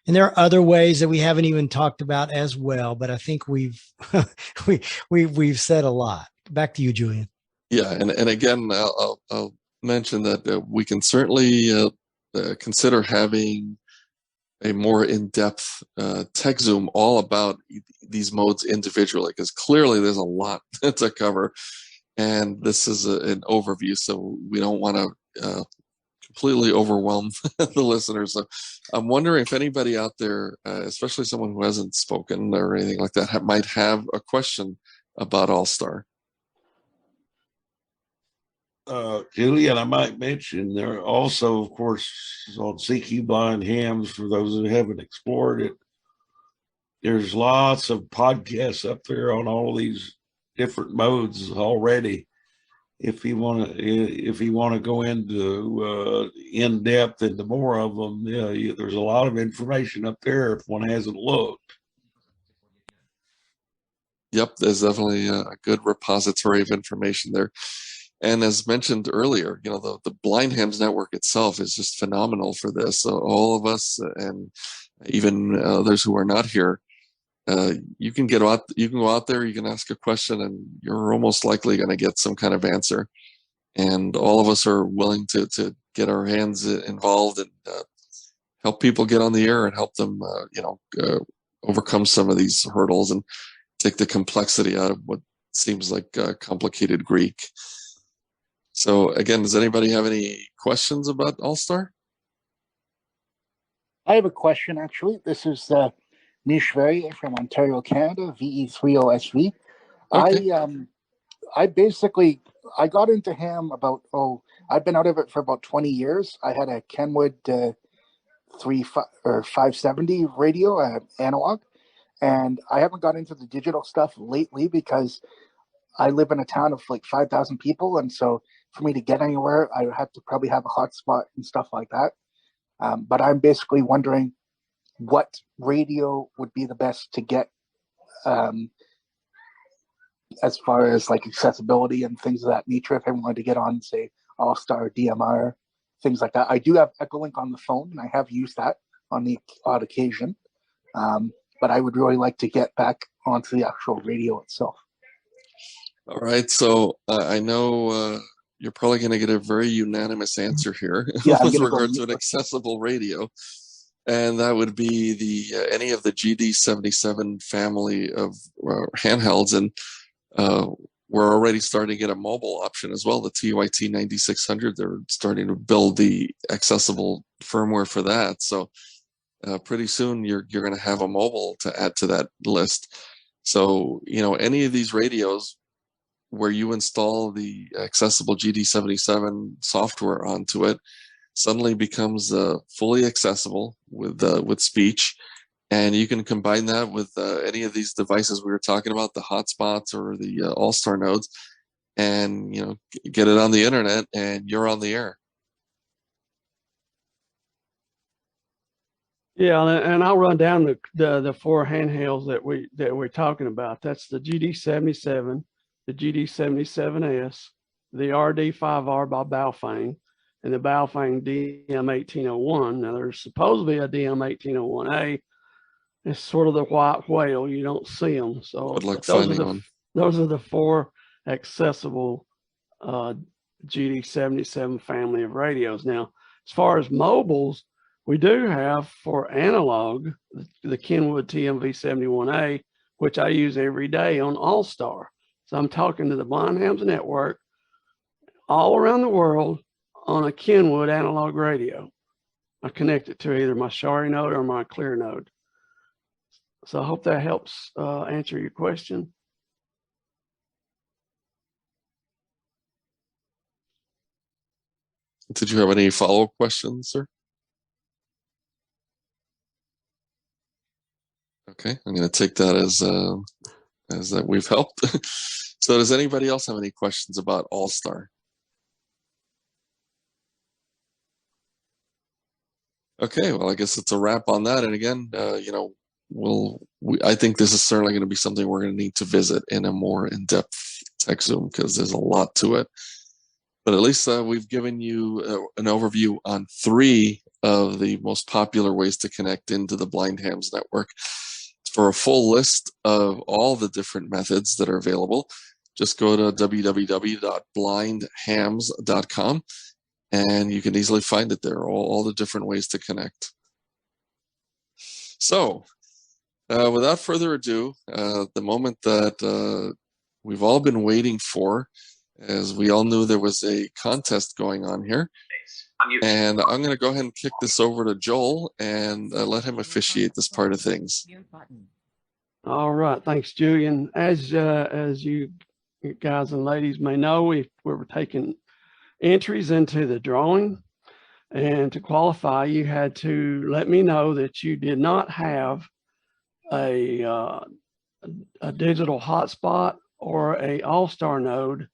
And there are other ways that we haven't even talked about as well, but I think we've said a lot. Back to you, Julian. Yeah, and again, I'll mention that we can certainly consider having a more in-depth tech Zoom all about these modes individually, because clearly there's a lot to cover, and this is an overview, so we don't want to completely overwhelm the listeners. So I'm wondering if anybody out there, especially someone who hasn't spoken or anything like that, might have a question about AllStar. Julian, I might mention there are also, of course, on CQ Blind Hams, for those who haven't explored it, there's lots of podcasts up there on all these different modes already. If you want to go into in depth into more of them, there's a lot of information up there if one hasn't looked. Yep, there's definitely a good repository of information there. And as mentioned earlier, the Blind Hams network itself is just phenomenal for this. So all of us, and even others who are not here, you can go out there, you can ask a question, and you're almost likely going to get some kind of answer. And all of us are willing to get our hands involved and help people get on the air and help them, overcome some of these hurdles and take the complexity out of what seems like complicated Greek. So again, does anybody have any questions about AllStar? I have a question, actually. This is Mish Very from Ontario, Canada, VE30SV. Okay. I got into ham I've been out of it for about 20 years. I had a Kenwood 570 radio, analog, and I haven't got into the digital stuff lately because I live in a town of like 5,000 people, and so for me to get anywhere, I would have to probably have a hotspot and stuff like that. But I'm basically wondering what radio would be the best to get as far as like accessibility and things of that nature. If I wanted to get on, say, AllStar, DMR, things like that. I do have EchoLink on the phone, and I have used that on the odd occasion. But I would really like to get back onto the actual radio itself. All right. So I know you're probably going to get a very unanimous answer here with regard to an accessible radio. And that would be any of the GD77 family of handhelds. And we're already starting to get a mobile option as well. The TYT 9600, they're starting to build the accessible firmware for that. So pretty soon you're going to have a mobile to add to that list. So, any of these radios where you install the accessible GD77 software onto it suddenly becomes fully accessible with speech. And you can combine that with any of these devices we were talking about, the hotspots or the AllStar nodes, and get it on the internet, and you're on the air. Yeah, and I'll run down the four handhelds that we're talking about. That's the GD77, the GD77S, the RD5R by Baofeng, and the Baofeng DM1801. Now, there's supposed to be a DM1801A. It's sort of the white whale. You don't see them. So those are the four accessible GD77 family of radios. Now, As far as mobiles, we do have for analog, the Kenwood TMV71A, which I use every day on AllStar. So I'm talking to the Blind Hams Network all around the world on a Kenwood analog radio. I connect it to either my Shari node or my Clear node. So I hope that helps answer your question. Did you have any follow-up questions, sir? Okay, I'm going to take that as that we've helped. So does anybody else have any questions about AllStar? Okay, well, I guess it's a wrap on that. And again, you know, I think this is certainly going to be something we're going to need to visit in a more in-depth tech Zoom, because there's a lot to it. But at least we've given you an overview on 3 of the most popular ways to connect into the Blind Hams network. For a full list of all the different methods that are available, just go to www.blindhams.com. and you can easily find it there, all the different ways to connect. So without further ado, the moment that we've all been waiting for, as we all knew there was a contest going on here. And I'm going to go ahead and kick this over to Joel and let him officiate this part of things. All right. Thanks, Julian. As you guys and ladies may know, we were taking entries into the drawing, and to qualify you had to let me know that you did not have a digital hotspot or a AllStar node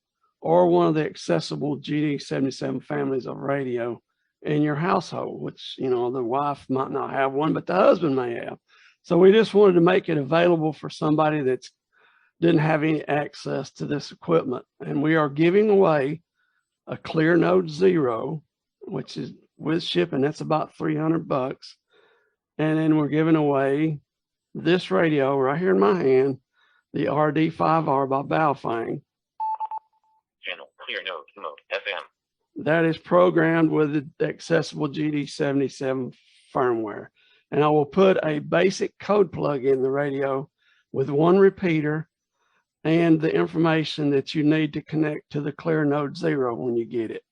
or one of the accessible GD77 families of radio in your household, which, you know, the wife might not have one, but the husband may have. So we just wanted to make it available for somebody that didn't have any access to this equipment. And we are giving away a Clear Node Zero, which is with shipping, that's about $300. And then we're giving away this radio right here in my hand, the RD5R by Baofeng. Channel Clear Node Mode FM. That is programmed with the accessible GD77 firmware. And I will put a basic code plug in the radio with 1 repeater and the information that you need to connect to the Clear Node Zero when you get it.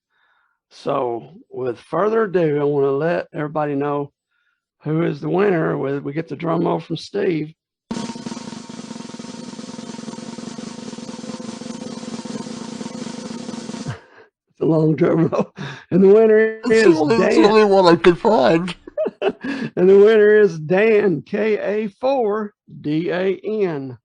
So with further ado, I want to let everybody know who is the winner. We get the drum roll from Steve. It's a long drum roll. And the winner is Dan. It's the only one I could find. And the winner is Dan KA4DAN.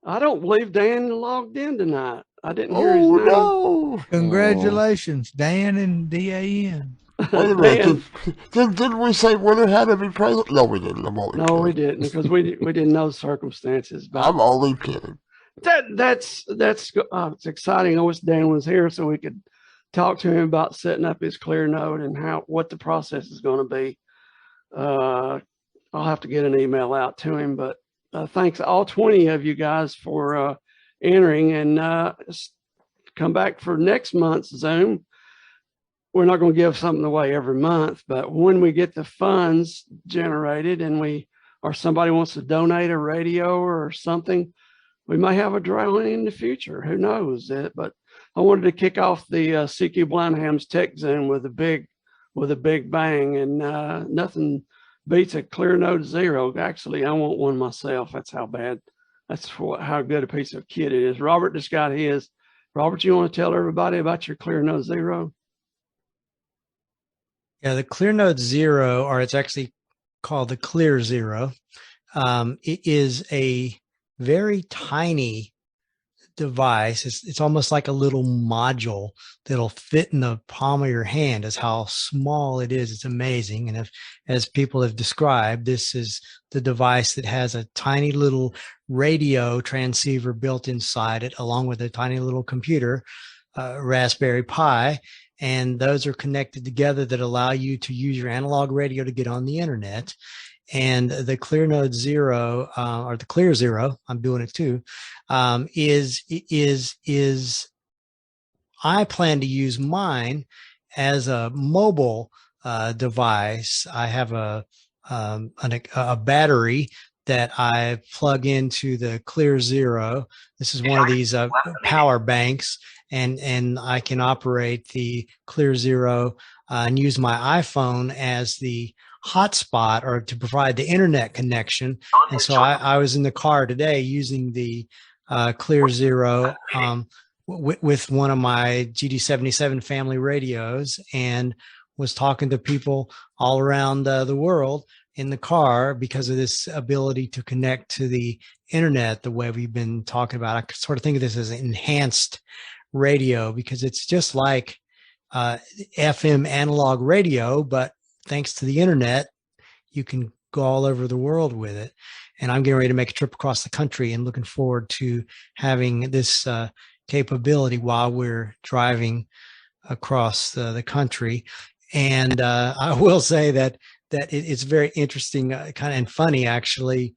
I don't believe Dan logged in tonight. I didn't hear his name. No. Congratulations, Dan and DAN. Wait a minute. Didn't we say winner had to be present? No, we didn't. I'm only kidding. We didn't, because we didn't know the circumstances. But I'm only kidding. That's it's exciting. I wish Dan was here so we could talk to him about setting up his Clear Node and what the process is going to be. I'll have to get an email out to him, but thanks all 20 of you guys for entering, and come back for next month's Zoom. We're not going to give something away every month, but when we get the funds generated and somebody wants to donate a radio or something, we may have a drawing in the future. Who knows it? But I wanted to kick off the CQ Blind Hams Tech Zoom with a big bang, and nothing beats a Clear Node Zero. Actually, I want one myself. That's how good a piece of kit it is. Robert just got his. Robert, you want to tell everybody about your Clear Node Zero? Yeah, the Clear Node Zero, or it's actually called the Clearzero. It is a very tiny device. It's almost like a little module that'll fit in the palm of your hand. Is how small it is. It's amazing. And as people have described, this is the device that has a tiny little radio transceiver built inside it, along with a tiny little computer, Raspberry Pi. And those are connected together that allow you to use your analog radio to get on the internet. And the Clear Node Zero, or the Clearzero, I'm doing it too, is I plan to use mine as a mobile device. I have a battery that I plug into the Clearzero. This is one of these power banks, and I can operate the Clearzero and use my iPhone as the hotspot or to provide the internet connection. And so I was in the car today using the Clearzero with one of my GD77 family radios, and was talking to people all around the world in the car because of this ability to connect to the internet the way we've been talking about. I sort of think of this as an enhanced radio because it's just like FM analog radio, but thanks to the internet, you can go all over the world with it. And I'm getting ready to make a trip across the country and looking forward to having this capability while we're driving across the country. And I will say that it's very interesting, kind of and funny, actually.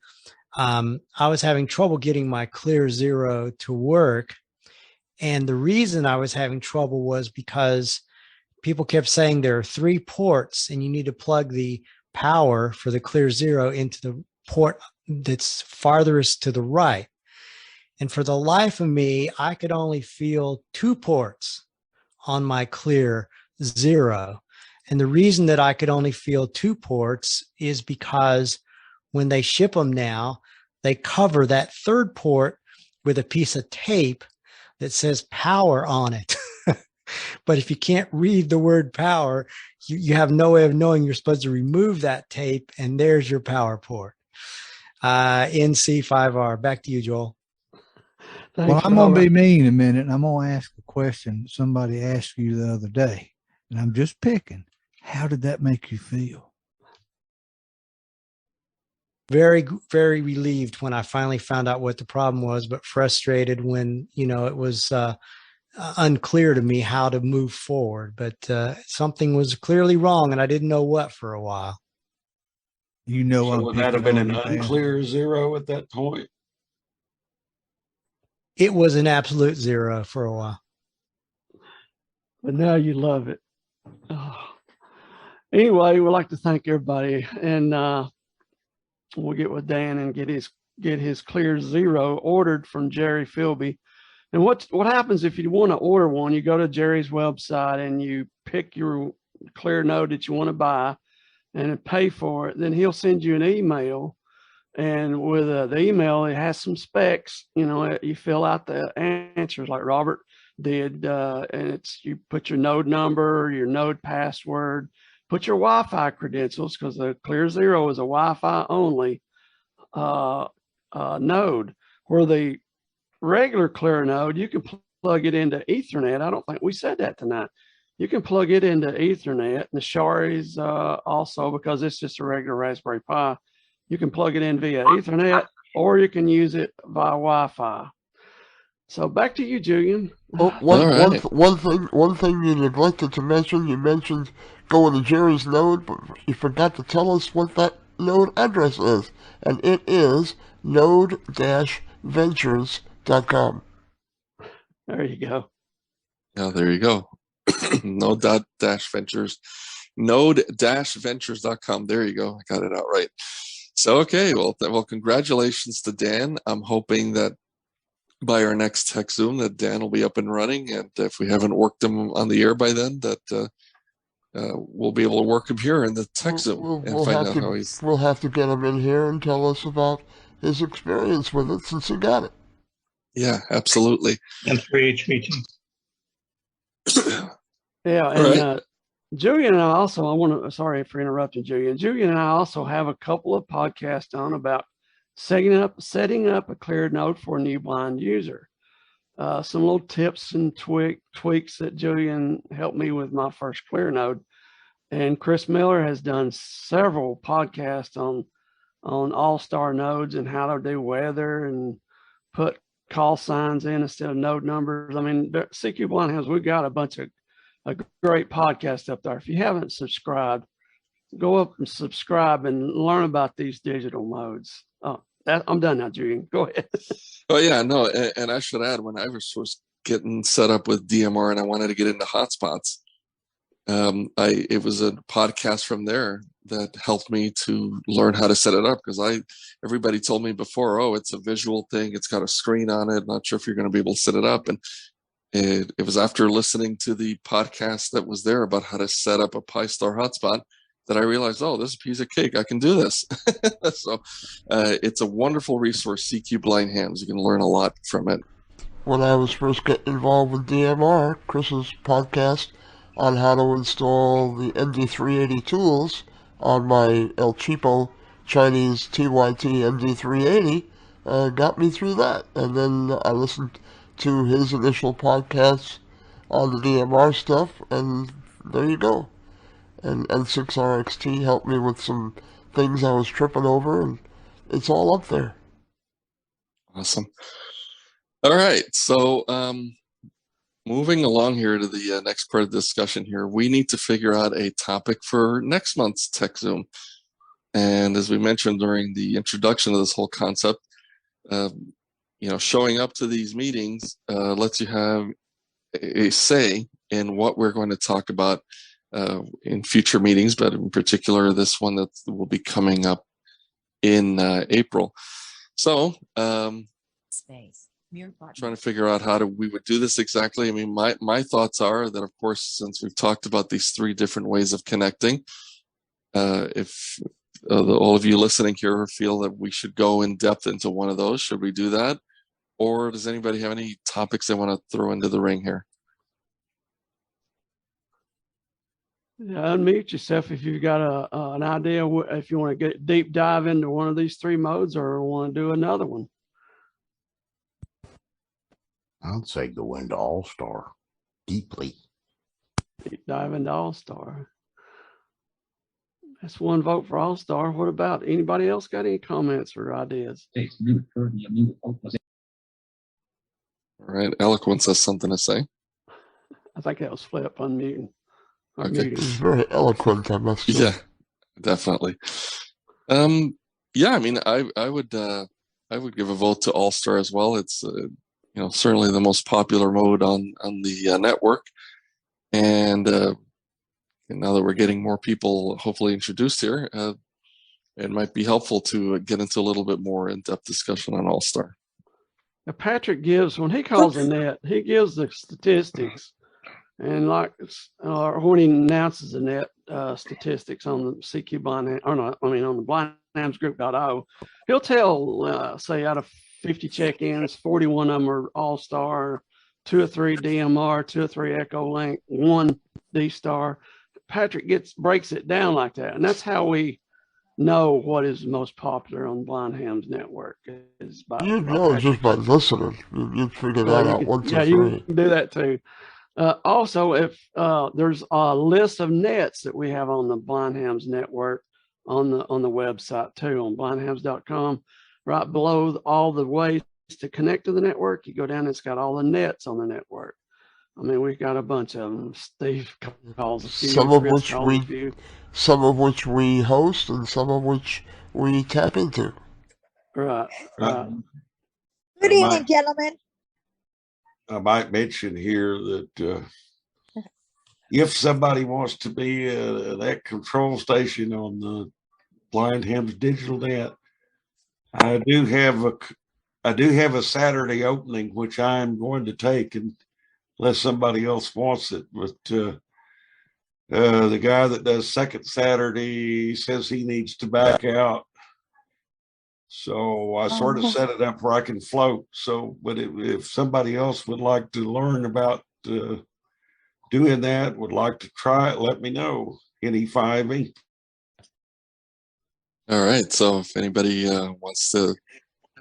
I was having trouble getting my Clearzero to work. And the reason I was having trouble was because people kept saying there are 3 ports and you need to plug the power for the Clearzero into the port that's farthest to the right. And for the life of me, I could only feel 2 ports on my Clearzero. And the reason that I could only feel 2 ports is because when they ship them now, they cover that 3rd port with a piece of tape that says power on it. But if you can't read the word power, you have no way of knowing you're supposed to remove that tape, and there's your power port. NC5R. Back to you, Joel. Well, I'm going to be mean a minute, and I'm going to ask a question somebody asked you the other day, and I'm just picking. How did that make you feel? Very, very relieved when I finally found out what the problem was, but frustrated when, it was unclear to me how to move forward. But something was clearly wrong, and I didn't know what for a while. So would that have been an unclear zero at that point? It was an absolute zero for a while. But now you love it. Oh. Anyway, we'd like to thank everybody, and we'll get with Dan and get his Clearzero ordered from Jerry Philby. And what happens if you want to order one? You go to Jerry's website and you pick your Clear node that you want to buy and pay for it. Then he'll send you an email, and with the email, it has some specs. You fill out the answers like Robert did, and you put your node number, your node password. Put your Wi-Fi credentials, because the Clearzero is a Wi-Fi only node. Where the regular Clear node, you can plug it into Ethernet. I don't think we said that tonight. You can plug it into Ethernet. And the Shari's also, because it's just a regular Raspberry Pi, you can plug it in via Ethernet, or you can use it via Wi-Fi. So back to you, Julian. Oh, one thing you neglected to mention. You mentioned going to Jerry's node, but you forgot to tell us what that node address is, and it is node-ventures.com. There you go. Yeah, there you go. Node-ventures. Node-ventures.com. There you go. I got it out right. So, okay. Well, congratulations to Dan. I'm hoping that by our next Tech Zoom that Dan will be up and running, and if we haven't worked him on the air by then, that we'll be able to work him here in the Tech Zoom and find out how he's. We'll have to get him in here and tell us about his experience with it since he got it. Yeah, absolutely. And 3H Yeah, and Julian and I also, sorry for interrupting, Julian. Julian and I also have a couple of podcasts on about setting up a Clear node for a new blind user. Some little tips and tweaks that Julian helped me with my first Clear node. And Chris Miller has done several podcasts on AllStar nodes and how to do weather and put call signs in instead of node numbers. I mean, CQ Blind House, we've got a bunch of a great podcast up there. If you haven't subscribed, go up and subscribe and learn about these digital modes. I'm done now, Julian. Go ahead. Oh, yeah, no, and I should add, when I was getting set up with DMR and I wanted to get into hotspots, It was a podcast from there that helped me to learn how to set it up, because everybody told me before, oh, it's a visual thing, it's got a screen on it, not sure if you're going to be able to set it up. And it was after listening to the podcast that was there about how to set up a Pi-Star hotspot that I realized, oh, this is a piece of cake, I can do this. So it's a wonderful resource, CQ Blind Hams. You can learn a lot from it. When I was first getting involved with DMR, Chris's podcast on how to install the ND380 tools on my El Cheapo Chinese TYT ND380 got me through that. And then I listened to his initial podcasts on the DMR stuff, and there you go. And N6RXT helped me with some things I was tripping over, and it's all up there. Awesome. All right, so moving along here to the next part of the discussion here, we need to figure out a topic for next month's TechZoom. And as we mentioned during the introduction of this whole concept, showing up to these meetings lets you have a say in what we're going to talk about in future meetings, but in particular this one that will be coming up in April. So trying to figure out how we would do this exactly. I mean, my thoughts are that, of course, since we've talked about these 3 different ways of connecting, if all of you listening here feel that we should go in depth into one of those, should we do that? Or does anybody have any topics they want to throw into the ring here? Yeah, unmute yourself if you've got an idea, if you want to get deep dive into one of these 3 modes or want to do another one. I'd say go into AllStar deeply. Deep dive into AllStar. That's 1 vote for AllStar. What about anybody else got any comments or ideas? All right, Eloquence has something to say. I think that was Flip unmuting. Okay. It's very eloquent, I must say. Yeah, definitely. Yeah, I mean, I would give a vote to AllStar as well. It's certainly the most popular mode on the network, and now that we're getting more people hopefully introduced here, it might be helpful to get into a little bit more in-depth discussion on AllStar. Now, Patrick gives, when he calls a net, he gives the statistics, and when he announces the net statistics on the CQ Blind, on the blindhamsgroup.io, he'll tell, say, out of 50 check-ins, 41 of them are AllStar, 2 or 3 DMR, 2 or 3 EchoLink, 1 D-Star. Patrick breaks it down like that, and that's how we know what is most popular on Blind Hams network. Is by just by listening. You'd figure that out once or you can do that too. Also, if there's a list of nets that we have on the Blind Hams network on the website too, on blindhams.com, right below all the ways to connect to the network, you go down, it's got all the nets on the network. I mean, we've got a bunch of them. Steve calls a few. Some of which we host, and some of which we tap into. Right. Good evening, gentlemen. I might mention here that if somebody wants to be that control station on the Blind Hams digital net, I do have a Saturday opening, which I'm going to take, and unless somebody else wants it. But the guy that does second Saturday says he needs to back out. So I sort of set it up where I can float. So, but if somebody else would like to learn about doing that, would like to try it, let me know. NE5E. All right. So if anybody wants to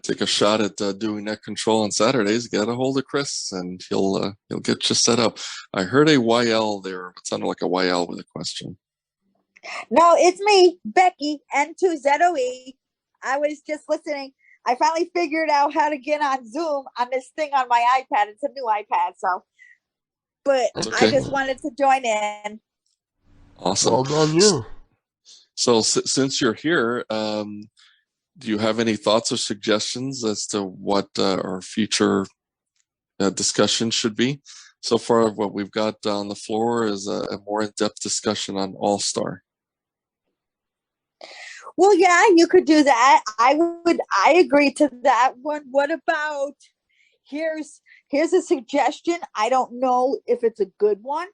take a shot at doing net control on Saturdays, get a hold of Chris and he'll get you set up. I heard a YL there. It sounded like a YL with a question. No, it's me, Becky, N2ZOE. I was just listening. I finally figured out how to get on Zoom on this thing on my iPad. It's a new iPad, but okay. I just wanted to join in. Awesome. Well done, you. So since you're here, do you have any thoughts or suggestions as to what our future discussion should be? so far what we've got on the floor is a more in-depth discussion on AllStar. Well, yeah, you could do that. I agree to that one. What about, here's a suggestion. I don't know if it's a good one,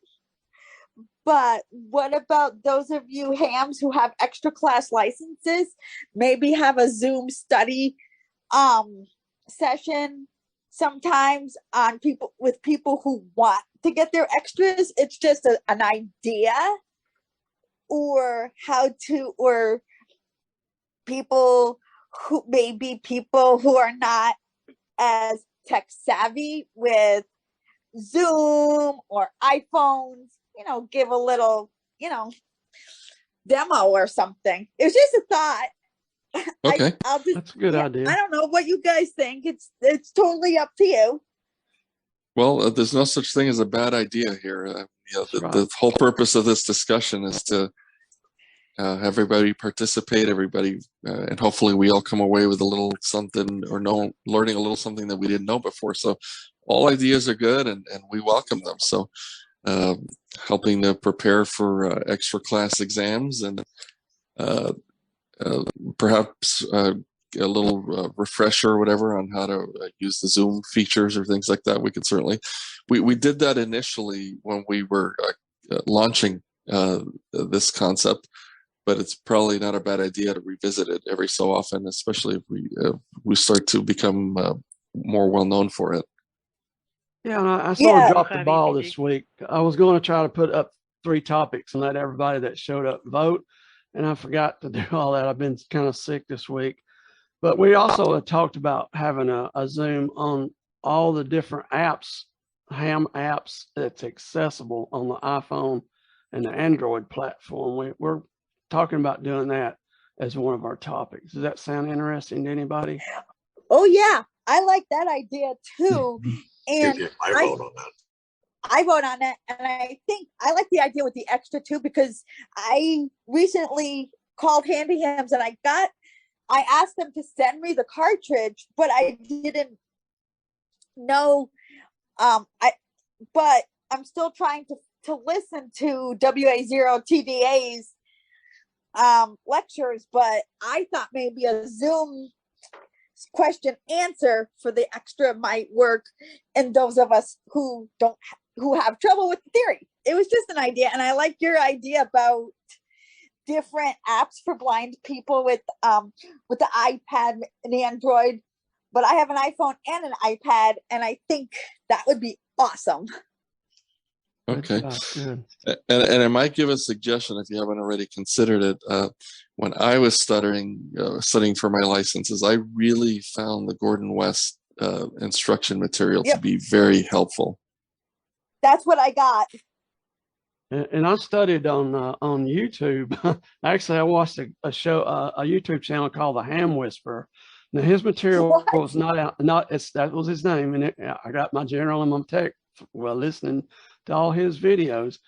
but what about those of you hams who have extra class licenses? Maybe have a Zoom study session sometimes on people who want to get their extras. It's just an idea, or people who are not as tech savvy with Zoom or iPhones, give a little, demo or something. It's just a thought. Okay. That's a good idea. I don't know what you guys think. It's totally up to you. Well, there's no such thing as a bad idea here. The whole purpose of this discussion is to have everybody participate, and hopefully we all come away with a little something, or learning a little something that we didn't know before. So all ideas are good, and we welcome them. So helping to prepare for extra class exams, and perhaps a little refresher or whatever on how to use the Zoom features or things like that. We could certainly, we did that initially when we were launching this concept, but it's probably not a bad idea to revisit it every so often, especially if we start to become more well known for it. Yeah, and I sort of dropped the ball this week. I was going to try to put up 3 topics and let everybody that showed up vote, and I forgot to do all that. I've been kind of sick this week. But we also talked about having a Zoom on all the different apps, ham apps that's accessible on the iPhone and the Android platform. We're talking about doing that as one of our topics. Does that sound interesting to anybody? Oh, yeah. I like that idea too. And I vote on that. I vote on it. And I think I like the idea with the extra too, because I recently called Handy Hams and I asked them to send me the cartridge, but I didn't know. But I'm still trying to listen to WA0TDA's lectures, but I thought maybe a Zoom question answer for the extra might work, and those of us who have trouble with the theory. It was just an idea, and I like your idea about different apps for blind people with the iPad and Android. But I have an iPhone and an iPad, and I think that would be awesome. Okay. And I might give a suggestion if you haven't already considered it. When I was studying for my licenses, I really found the Gordon West instruction material to be very helpful. That's what I got. And I studied on YouTube. Actually, I watched a YouTube channel called The Ham Whisperer. Now his material was that was his name, and I got my general and my tech listening to all his videos.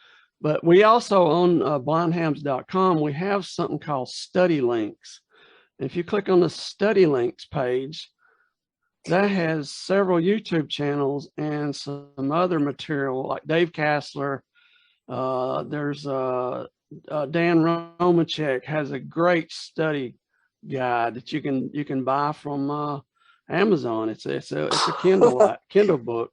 But we also on blindhams.com, we have something called study links. If you click on the study links page, that has several YouTube channels and some other material like Dave Kassler. There's Dan KA4DAN has a great study guide that you can buy from Amazon. It's a Kindle book,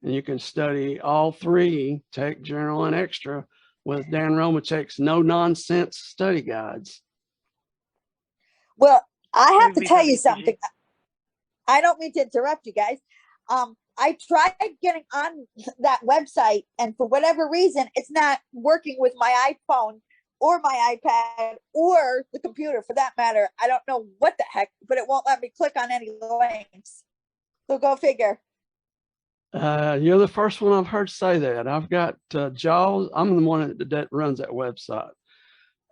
and you can study all 3, Tech, General, and Extra, with Dan KA4DAN's no nonsense study guides. Well, I have to tell you something. I don't mean to interrupt you guys. I tried getting on that website, and for whatever reason, it's not working with my iPhone or my iPad or the computer for that matter. I don't know what the heck, but it won't let me click on any links. So go figure. You're the first one I've heard say that. I've got Jaws. I'm the one that runs that website.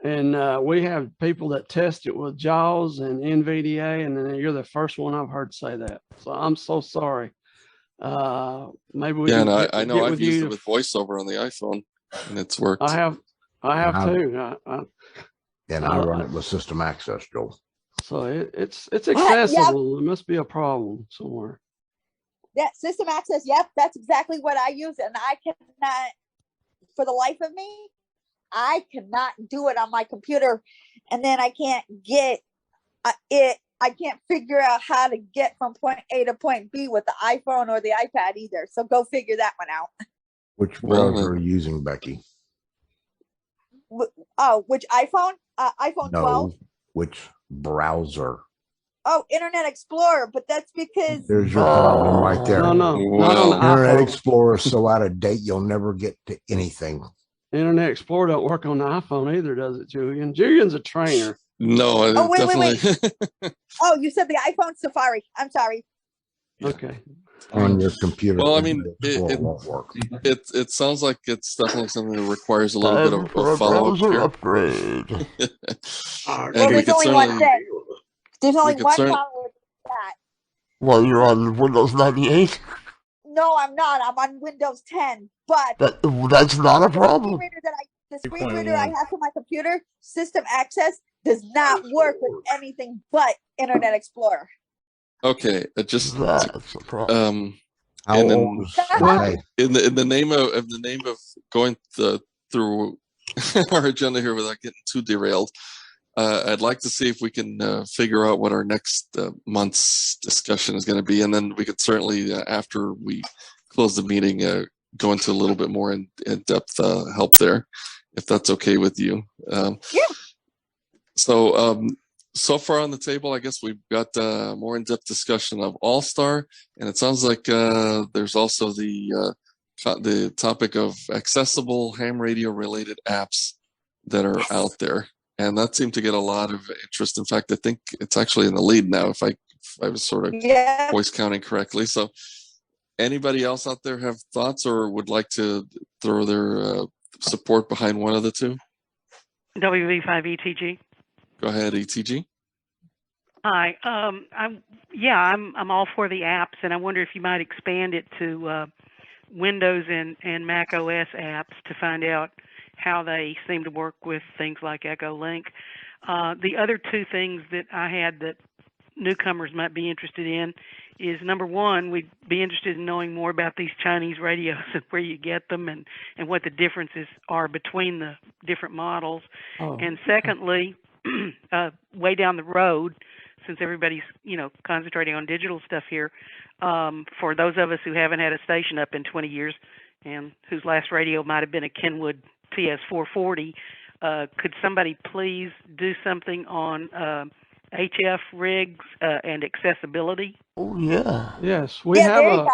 And we have people that test it with Jaws and NVDA, and then you're the first one I've heard say that. So I'm so sorry. Maybe we can I know I've used it with VoiceOver on the iPhone, and it's worked. I have too. And I run it with System Access, Joel. So it's accessible. There must be a problem somewhere. that system access, yep, that's exactly what I use. And I cannot, for the life of me, I cannot do it on my computer. And then I can't get it. I can't figure out how to get from point A to point B with the iPhone or the iPad either. So go figure that one out. Which browser are you using, Becky? Oh, which iPhone? iPhone 12. Which browser? Oh, Internet Explorer, but that's because There's your problem right there. No. Internet Explorer is so out of date, you'll never get to anything. Internet Explorer don't work on the iPhone either, does it, Julian? Julian's a trainer. No, oh, wait, definitely. wait. Oh, you said the iPhone Safari. I'm sorry. Okay. On your computer. Well, I mean, it sounds like it's definitely something that requires a little bit of follow-up here. Upgrade. Well, there's only one thing. There's only one problem with that. Well, you're on Windows 98? No, I'm not. I'm on Windows 10. But that's not a problem. The screen reader I have for my computer, system access, does not work with anything but Internet Explorer. Okay, it just in the name of going through our agenda here without getting too derailed, I'd like to see if we can figure out what our next month's discussion is going to be, and then we could certainly, after we close the meeting, go into a little bit more in-depth help there, if that's okay with you. Yeah. So far on the table, I guess we've got more in-depth discussion of AllStar, and it sounds like there's also the topic of accessible ham radio related apps that are out there, and that seemed to get a lot of interest. In fact, I think it's actually in the lead now, if I was sort of voice counting correctly. So anybody else out there have thoughts or would like to throw their support behind one of the two? WB5ETG. Go ahead, ETG. Hi. I'm all for the apps, and I wonder if you might expand it to Windows and Mac OS apps to find out how they seem to work with things like EchoLink. The other two things that I had that newcomers might be interested in is, number one, we'd be interested in knowing more about these Chinese radios and where you get them and what the differences are between the different models. And secondly, way down the road, since everybody's concentrating on digital stuff here, for those of us who haven't had a station up in 20 years and whose last radio might have been a Kenwood TS440, could somebody please do something on HF rigs and accessibility? Oh yeah. Yes, we have a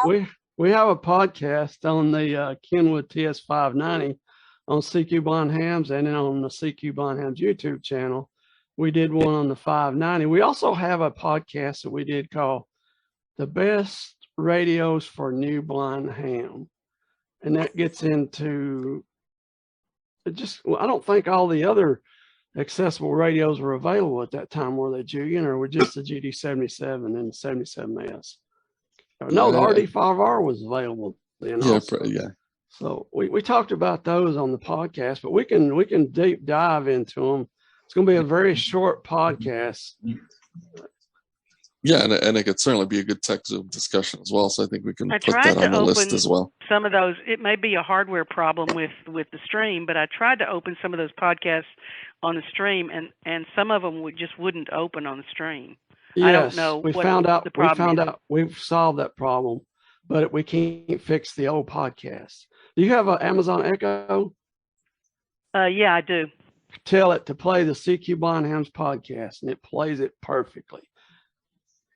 podcast on the Kenwood TS590 on CQ Blind Hams and then on the CQ Blind Hams YouTube channel. We did one on the 590. We also have a podcast that we did called The Best Radios for New Blind Ham. And that gets into I don't think all the other accessible radios were available at that time, were they, Julian, or were just the GD77 and the 77S? No, the RD5R was available then. Yeah. So we talked about those on the podcast, but we can deep dive into them. It's going to be a very short podcast. Yeah, and it could certainly be a good tech Zoom discussion as well. So I think we can put that on the list as well. Some of those, it may be a hardware problem with the stream, but I tried to open some of those podcasts on the stream, and some of them just wouldn't open on the stream. Yes, I don't know. We found out we've solved that problem, but we can't fix the old podcast. Do you have an Amazon Echo? Yeah, I do. Tell it to play the CQ Blind Hams podcast, and it plays it perfectly.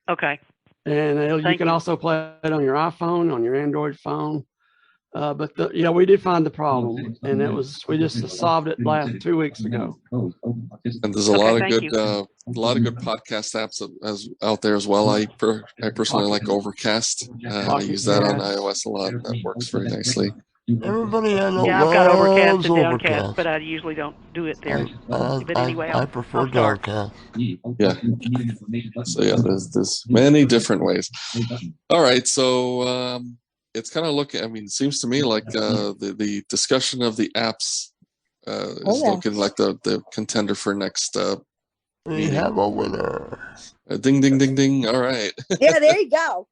Okay. And you can also play it on your iPhone, on your Android phone. But we did find the problem, and we just solved it 2 weeks ago. And there's a lot of good podcast apps out there as well. I personally like Overcast. I use that on iOS a lot. That works very nicely. Everybody loves I've got Overcast and Downcast, but I usually don't do it there. But anyway, I prefer Downcast. Yeah. So yeah, there's many different ways. All right, so it's kind of looking. I mean, it seems to me like the discussion of the apps is looking like the contender for next. We have a winner. Ding ding ding ding! All right. Yeah, there you go.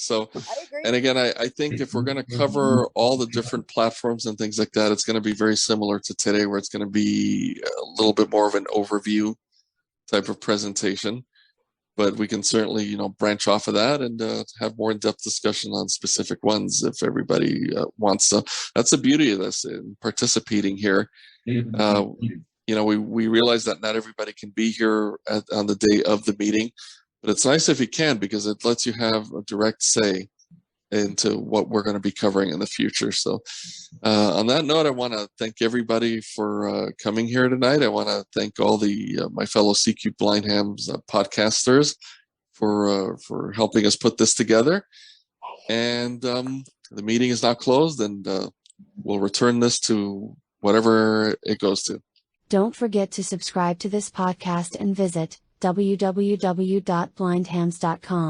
So, and again, I think if we're going to cover all the different platforms and things like that, it's going to be very similar to today, where it's going to be a little bit more of an overview type of presentation. But we can certainly, you know, branch off of that and have more in-depth discussion on specific ones if everybody wants to. That's the beauty of this, in participating here. You know, we realize that not everybody can be here on the day of the meeting, but it's nice if you can, because it lets you have a direct say into what we're going to be covering in the future. So on that note, I want to thank everybody for coming here tonight. I want to thank all the my fellow CQ Blind Hams podcasters for helping us put this together. And the meeting is now closed, and we'll return this to whatever it goes to. Don't forget to subscribe to this podcast and visit www.blindhams.com.